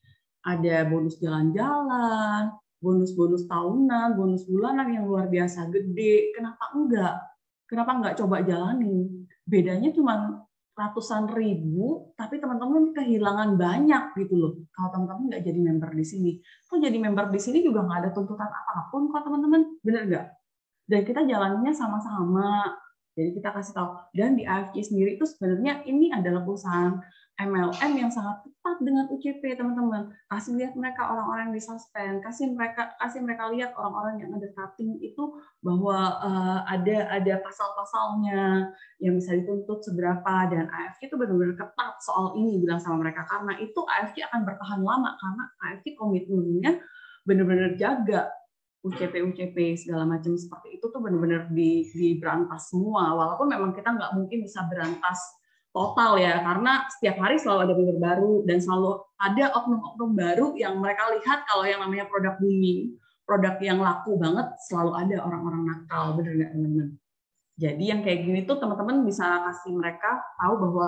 ada bonus jalan-jalan, bonus-bonus tahunan, bonus bulanan yang luar biasa gede. Kenapa enggak? Kenapa enggak coba jalanin? Bedanya cuma ratusan ribu, tapi teman-teman kehilangan banyak gitu loh. Kalau teman-teman nggak jadi member di sini. Kok jadi member di sini juga nggak ada tuntutan apapun kok teman-teman. Bener nggak? Dan kita jalannya sama-sama. Jadi kita kasih tahu. Dan di AFC sendiri itu sebenarnya ini adalah perusahaan MLM yang sangat ketat dengan UCP, teman-teman. Kasih lihat mereka orang-orang yang disuspend, kasih mereka lihat orang-orang yang ada cutting itu bahwa ada pasal-pasalnya yang bisa dituntut seberapa, dan AFC itu benar-benar ketat soal ini bilang sama mereka, karena itu AFC akan bertahan lama karena AFC komitmennya benar-benar jaga UCP segala macam seperti itu tuh benar-benar diberantas semua, walaupun memang kita nggak mungkin bisa berantas total ya, karena setiap hari selalu ada member baru dan selalu ada oknum-oknum baru yang mereka lihat kalau yang namanya produk booming, produk yang laku banget, selalu ada orang-orang nakal, bener nggak teman-teman? Jadi yang kayak gini tuh teman-teman bisa kasih mereka tahu bahwa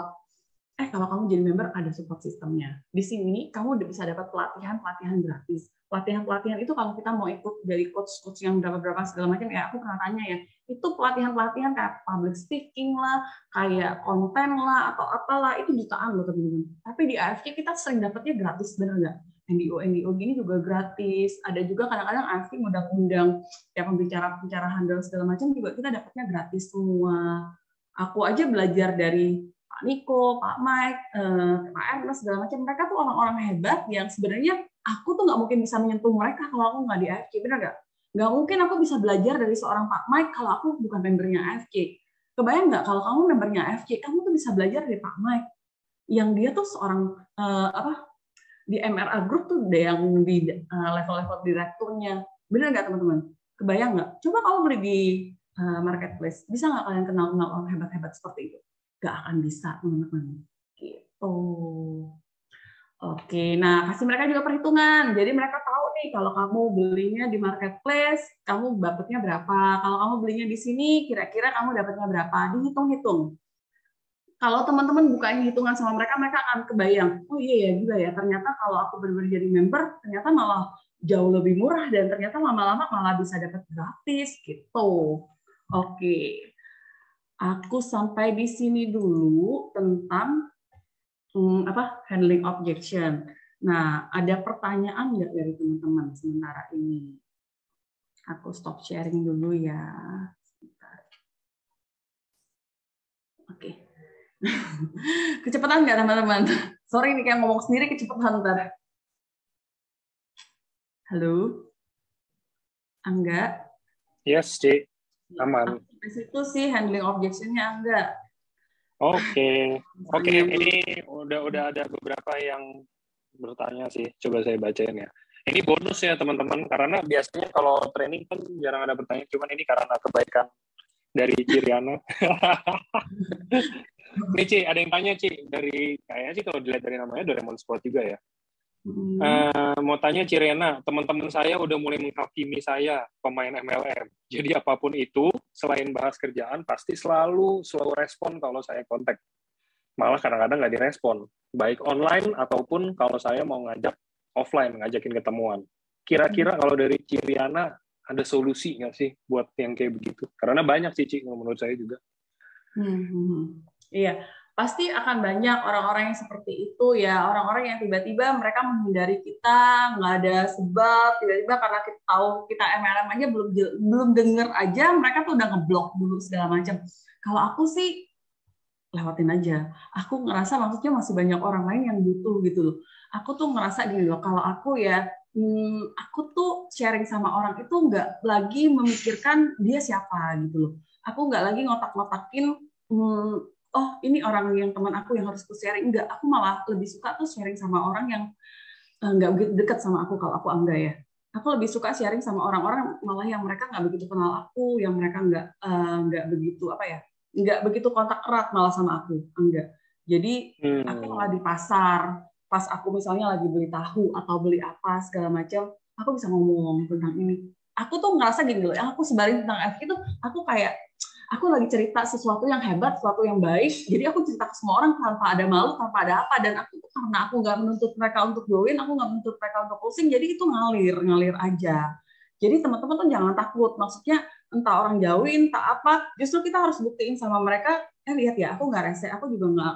kalau kamu jadi member ada support sistemnya. Di sini kamu udah bisa dapat pelatihan gratis. Pelatihan itu kalau kita mau ikut dari coach yang berapa segala macam ya, aku pernah tanya ya, itu pelatihan kayak public speaking lah, kayak konten lah atau apalah, itu jutaan loh teman-teman. Tapi di AFC kita sering dapatnya gratis, bener nggak? NDO gini juga gratis. Ada juga kadang-kadang AFC undang-undang ya pembicara handal segala macam juga kita dapatnya gratis semua. Aku aja belajar dari Pak Niko, Pak Mike, Pak Ernest, segala macam. Mereka tuh orang-orang hebat yang sebenarnya aku tuh nggak mungkin bisa menyentuh mereka kalau aku nggak di AFC, benar nggak? Nggak mungkin aku bisa belajar dari seorang Pak Mike kalau aku bukan membernya AFC. Kebayang nggak kalau kamu membernya AFC, kamu tuh bisa belajar dari Pak Mike, yang dia tuh seorang di MRA Group tuh yang di level-level direkturnya. Benar nggak teman-teman? Kebayang nggak? Coba kamu beli di marketplace, bisa nggak kalian kenal orang hebat-hebat seperti itu? Nggak akan bisa, teman-teman. Gitu. Oke, nah kasih mereka juga perhitungan. Jadi mereka tahu nih kalau kamu belinya di marketplace, kamu dapatnya berapa. Kalau kamu belinya di sini, kira-kira kamu dapatnya berapa. Dihitung-hitung. Kalau teman-teman bukain hitungan sama mereka, mereka akan kebayang, oh iya ya gila ya, ternyata kalau aku benar-benar jadi member, ternyata malah jauh lebih murah dan ternyata lama-lama malah bisa dapat gratis gitu. Oke. Aku sampai di sini dulu tentang handling objection. Nah, ada pertanyaan nggak dari teman-teman sementara ini? Aku stop sharing dulu ya. Oke. Kecepatan nggak teman-teman? Sorry nih kayak ngomong sendiri kecepatan ntar. Halo? Angga? Yes, Ci. Aman. Di situ sih handling objection-nya Angga. Oke. Ini udah ada beberapa yang bertanya sih. Coba saya bacain ya. Ini bonus ya teman-teman, karena biasanya kalau training kan jarang ada pertanyaan, cuman ini karena kebaikan dari Ciriana. Nih Ci, ada yang tanya Ci, dari kayaknya sih kalau dilihat dari namanya Doraemon Sport juga ya. Mau tanya Ciriana, teman-teman saya udah mulai menghakimi saya pemain MLM. Jadi apapun itu, selain bahas kerjaan, pasti selalu respon kalau saya kontak. Malah kadang-kadang nggak direspon, baik online ataupun kalau saya mau ngajak offline, ngajakin ketemuan. Kira-kira kalau dari Ciriana, ada solusi nggak sih buat yang kayak begitu? Karena banyak sih, Ci, menurut saya juga. Iya, pasti akan banyak orang-orang yang seperti itu ya, orang-orang yang tiba-tiba mereka menghindari kita, nggak ada sebab, tiba-tiba karena kita tahu kita MLM aja belum denger aja, mereka tuh udah ngeblok dulu segala macam. Kalau aku sih lewatin aja. Aku ngerasa maksudnya masih banyak orang lain yang butuh gitu loh. Aku tuh ngerasa gini loh, kalau aku ya, aku tuh sharing sama orang itu nggak lagi memikirkan dia siapa gitu loh. Aku nggak lagi ngotak-ngotakin, oh ini orang yang teman aku yang harus aku sharing. Enggak, aku malah lebih suka tuh sharing sama orang yang nggak begitu dekat sama aku kalau aku Angga ya. Aku lebih suka sharing sama orang-orang malah yang mereka nggak begitu kenal aku, yang mereka nggak begitu nggak begitu kontak erat malah sama aku, enggak. Jadi aku malah di pasar, pas aku misalnya lagi beli tahu atau beli apa segala macam, aku bisa ngomong tentang ini. Aku tuh ngerasa gini loh, yang aku sebarin tentang FK itu, aku kayak aku lagi cerita sesuatu yang hebat, sesuatu yang baik, jadi aku cerita ke semua orang tanpa ada malu, tanpa ada apa, dan aku tuh karena aku nggak menuntut mereka untuk join, aku nggak menuntut mereka untuk closing, jadi itu ngalir aja. Jadi teman-teman tuh jangan takut, maksudnya entah orang jauhin, entah apa, justru kita harus buktiin sama mereka, lihat ya, aku nggak rese, aku juga nggak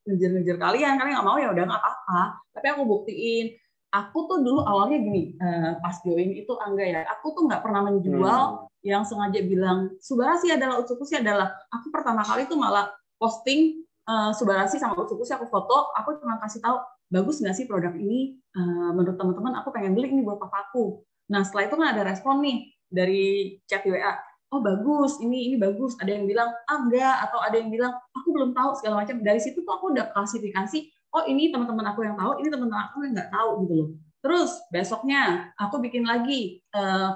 ngejar-ngejar kalian nggak mau ya udah nggak apa-apa, tapi aku buktiin. Aku tuh dulu awalnya gini, pas join itu Angga ya, aku tuh nggak pernah menjual yang sengaja bilang Subarasi adalah Utsukushi adalah. Aku pertama kali tuh malah posting Subarasi sama Utsukushi, aku foto, aku cuma kasih tahu bagus nggak sih produk ini, menurut teman-teman aku pengen beli ini buat papaku. Nah setelah itu kan ada respon nih dari chat di WA, oh bagus, ini bagus. Ada yang bilang enggak, atau ada yang bilang aku belum tahu segala macam. Dari situ tuh aku udah klasifikasi, oh ini teman-teman aku yang tahu, ini teman-teman aku yang nggak tahu gitu loh. Terus besoknya aku bikin lagi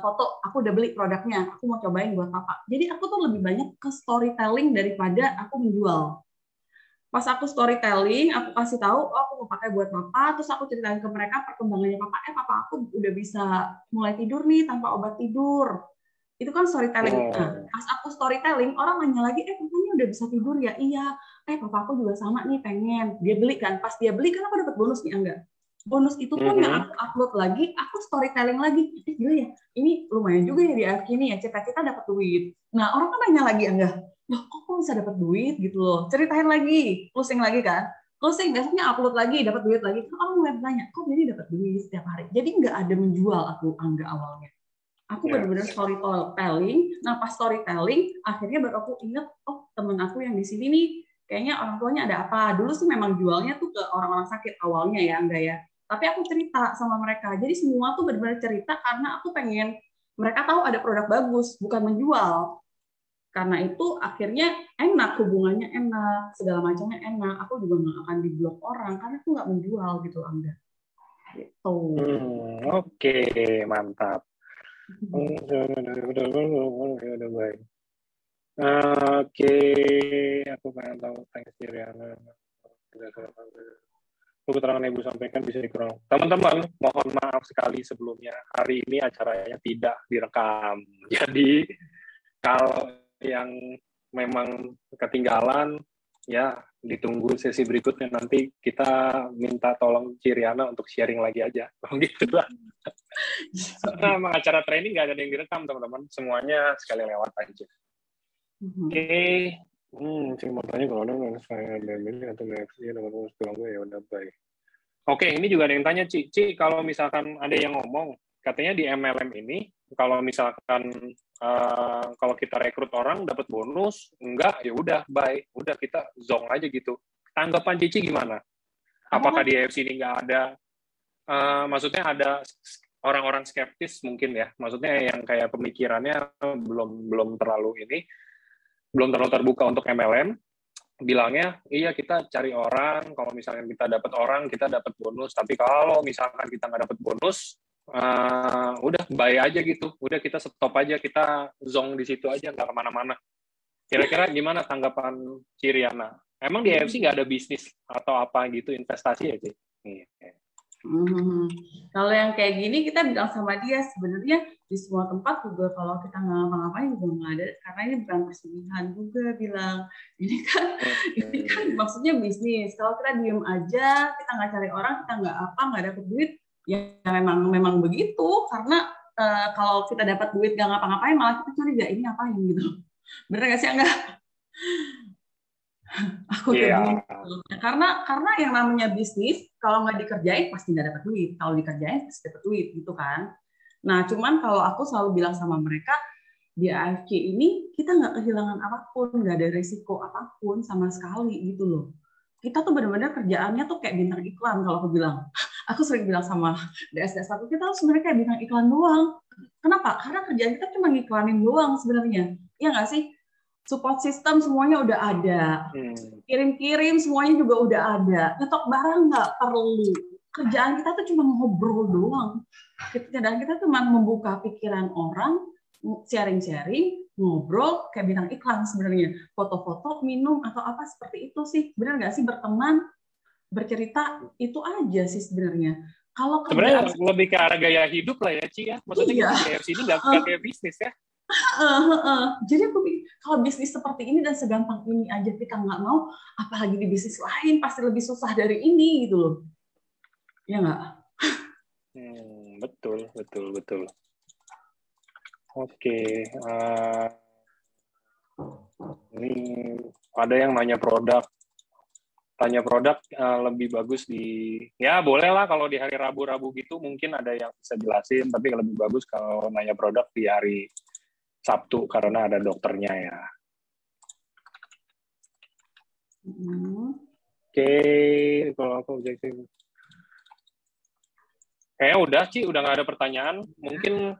foto, aku udah beli produknya, aku mau cobain buat papa. Jadi aku tuh lebih banyak ke storytelling daripada aku menjual. Pas aku storytelling, aku kasih tahu, oh aku mau pakai buat papa, terus aku ceritain ke mereka perkembangannya papa, papa aku udah bisa mulai tidur nih tanpa obat tidur. Itu kan storytelling. Nah, pas aku storytelling, orang nanya lagi, papanya udah bisa tidur ya? Iya. Papa aku juga sama nih, pengen. Dia beli kan, pas dia beli kan aku dapat bonus nih, enggak? Bonus itu pun yang aku upload lagi, aku storytelling lagi. Gila ya, ini lumayan juga ya di AFK ini ya, cita-cita dapat duit. Nah, orang kan nanya lagi, enggak? Loh, kok bisa dapat duit gitu loh? Ceritain lagi, closing lagi kan? Closing, besoknya upload lagi, dapat duit lagi. Kan orang mulai bertanya, kok jadi dapat duit setiap hari? Jadi nggak ada menjual aku, Angga, awalnya. Aku benar-benar storytelling. Nah, pas storytelling, akhirnya baru aku ingat, oh temen aku yang di sini nih, kayaknya orang tuanya ada apa. Dulu sih memang jualnya tuh ke orang-orang sakit awalnya ya, enggak ya. Tapi aku cerita sama mereka. Jadi semua tuh benar-benar cerita karena aku pengen mereka tahu ada produk bagus, bukan menjual. Karena itu akhirnya enak, hubungannya enak, segala macamnya enak. Aku juga nggak akan diblok orang karena aku nggak menjual gitu, Angga. Gitu. Oke, mantap. Udah baik. Oke, aku pengen tahu thanks Riana. Keterangan yang Ibu sampaikan bisa dikurang. Teman-teman, mohon maaf sekali sebelumnya. Hari ini acaranya tidak direkam. Jadi, kalau yang memang ketinggalan, ya ditunggu sesi berikutnya. Nanti kita minta tolong Ciriana untuk sharing lagi aja. Gitu lah. Karena emang acara training nggak ada yang direkam, teman-teman. Semuanya sekali lewat aja. Oke. Saya mau tanya kalau ada saya ini atau reaksi teman-teman sekolah gue ya udah baik. Oke, ini juga ada yang tanya, Ci, kalau misalkan ada yang ngomong, katanya di MLM ini, kalau misalkan kalau kita rekrut orang dapat bonus, enggak, ya udah baik, udah kita zong aja gitu. Tanggapan Cici gimana? Apakah di AFC ini nggak ada? Maksudnya ada orang-orang skeptis mungkin ya, maksudnya yang kayak pemikirannya belum terlalu terbuka untuk MLM, bilangnya iya kita cari orang, kalau misalnya kita dapat orang kita dapat bonus, tapi kalau misalkan kita nggak dapat bonus, udah bye aja gitu, udah kita stop aja, kita zong di situ aja, nggak kemana-mana. Kira-kira gimana tanggapan Ciriana? Emang di AFC nggak ada bisnis atau apa gitu, investasi ya sih? Kalau yang kayak gini kita bilang sama dia, sebenarnya di semua tempat juga kalau kita nggak ngapa-ngapain juga nggak ada, karena ini bukan perselingkuhan juga, bilang ini kan maksudnya bisnis. Kalau kita diem aja, kita nggak cari orang, kita nggak dapet duit, ya memang begitu. Karena kalau kita dapat duit nggak ngapa-ngapain, malah kita curiga ini ngapain gitu. Bener nggak sih, enggak? Aku kayak karena yang namanya bisnis kalau nggak dikerjain pasti nggak dapat duit, kalau dikerjain pasti dapat duit gitu kan. Nah cuman kalau aku selalu bilang sama mereka, di AFC ini kita nggak kehilangan apapun, nggak ada risiko apapun sama sekali gitu loh. Kita tuh benar-benar kerjaannya tuh kayak bintang iklan. Kalau aku bilang, aku sering bilang sama DS aku, kita tuh sebenarnya kayak bintang iklan doang. Kenapa? Karena kerjaan kita cuma ngiklanin doang sebenarnya, ya nggak sih? Support system semuanya udah ada, kirim-kirim semuanya juga udah ada, nyetok barang nggak perlu, kerjaan kita tuh cuma ngobrol doang, dan kita cuma membuka pikiran orang, sharing-sharing, ngobrol kayak bintang iklan sebenarnya, foto-foto, minum atau apa seperti itu sih, benar nggak sih, berteman, bercerita, itu aja sih sebenarnya. Kalau sebenarnya lebih ke arah gaya hidup lah ya, Ci ya, maksudnya kita di AFC ini nggak kayak bisnis ya. Jadi aku pikir kalau bisnis seperti ini dan segampang ini aja kita nggak mau, apalagi di bisnis lain pasti lebih susah dari ini gitu loh. Ya nggak? Betul, betul, betul. Oke, ini ada yang nanya produk. Tanya produk lebih bagus di, ya boleh lah kalau di hari Rabu-Rabu gitu mungkin ada yang bisa jelasin, tapi lebih bagus kalau nanya produk di hari Sabtu karena ada dokternya ya. Oke, kalau aku objektif. Kayaknya udah, Ci, udah nggak ada pertanyaan. Mungkin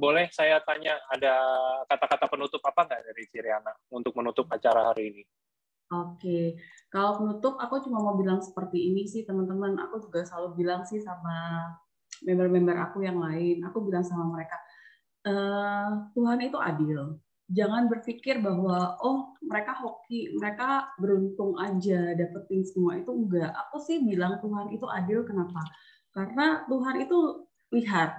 boleh saya tanya, ada kata-kata penutup apa nggak dari Ciriana untuk menutup acara hari ini? Oke, kalau penutup aku cuma mau bilang seperti ini sih teman-teman. Aku juga selalu bilang sih sama member-member aku yang lain. Aku bilang sama mereka, Tuhan itu adil. Jangan berpikir bahwa oh mereka hoki, mereka beruntung aja dapetin semua itu, enggak. Aku sih bilang Tuhan itu adil. Kenapa? Karena Tuhan itu lihat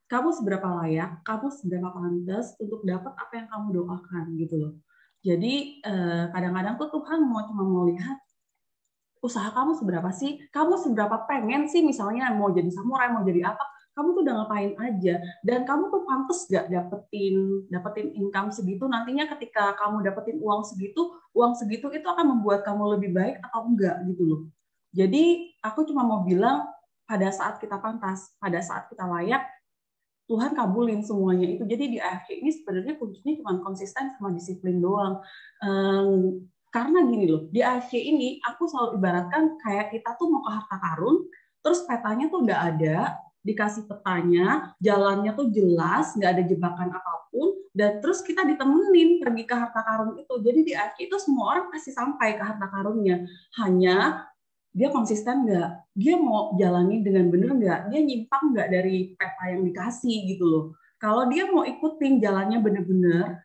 kamu seberapa layak, kamu seberapa pantas untuk dapat apa yang kamu doakan gitu loh. Jadi kadang-kadang tuh Tuhan cuma mau lihat usaha kamu seberapa sih, kamu seberapa pengen sih misalnya mau jadi samurai, mau jadi apa, kamu tuh udah ngapain aja, dan kamu tuh pantas gak dapetin income segitu, nantinya ketika kamu dapetin uang segitu itu akan membuat kamu lebih baik atau enggak gitu loh. Jadi aku cuma mau bilang pada saat kita pantas, pada saat kita layak, Tuhan kabulin semuanya itu. Jadi di AFC ini sebenarnya kuncinya cuma konsisten sama disiplin doang. Karena gini loh, di AFC ini aku selalu ibaratkan kayak kita tuh mau ke harta karun, terus petanya tuh udah ada, dikasih petanya, jalannya tuh jelas, nggak ada jebakan apapun, dan terus kita ditemenin pergi ke harta karun itu. Jadi di AFC itu semua orang pasti sampai ke harta karunnya. Hanya dia konsisten nggak, dia mau jalani dengan benar nggak, dia nyimpang nggak dari peta yang dikasih gitu loh. Kalau dia mau ikutin jalannya benar-benar,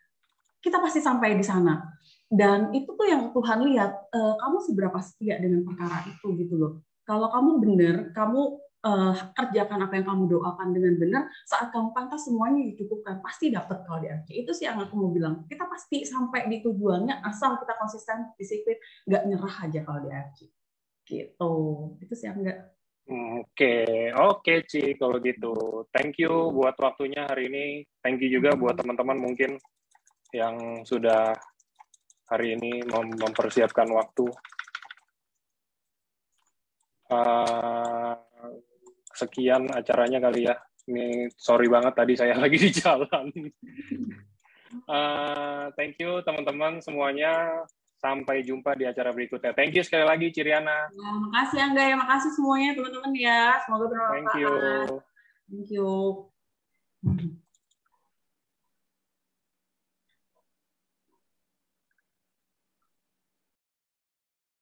kita pasti sampai di sana. Dan itu tuh yang Tuhan lihat, kamu seberapa setia dengan perkara itu gitu loh. Kalau kamu benar, kamu kerjakan apa yang kamu doakan dengan benar, saat kamu pantas semuanya dicukupkan, pasti dapat kalau di RC. Itu sih yang aku mau bilang. Kita pasti sampai di tujuannya asal kita konsisten, disiplin, nggak nyerah aja kalau di RC. Gitu. Itu sih enggak. Oke, Ci, kalau gitu. Thank you buat waktunya hari ini. Thank you juga buat teman-teman mungkin yang sudah hari ini mempersiapkan waktu. Sekian acaranya kali ya. Ini sorry banget tadi saya lagi di jalan. Thank you teman-teman semuanya. Sampai jumpa di acara berikutnya. Thank you sekali lagi, Ciriana. Makasih Angga ya, makasih semuanya teman-teman ya. Semoga bermanfaat. Thank you. Thank you.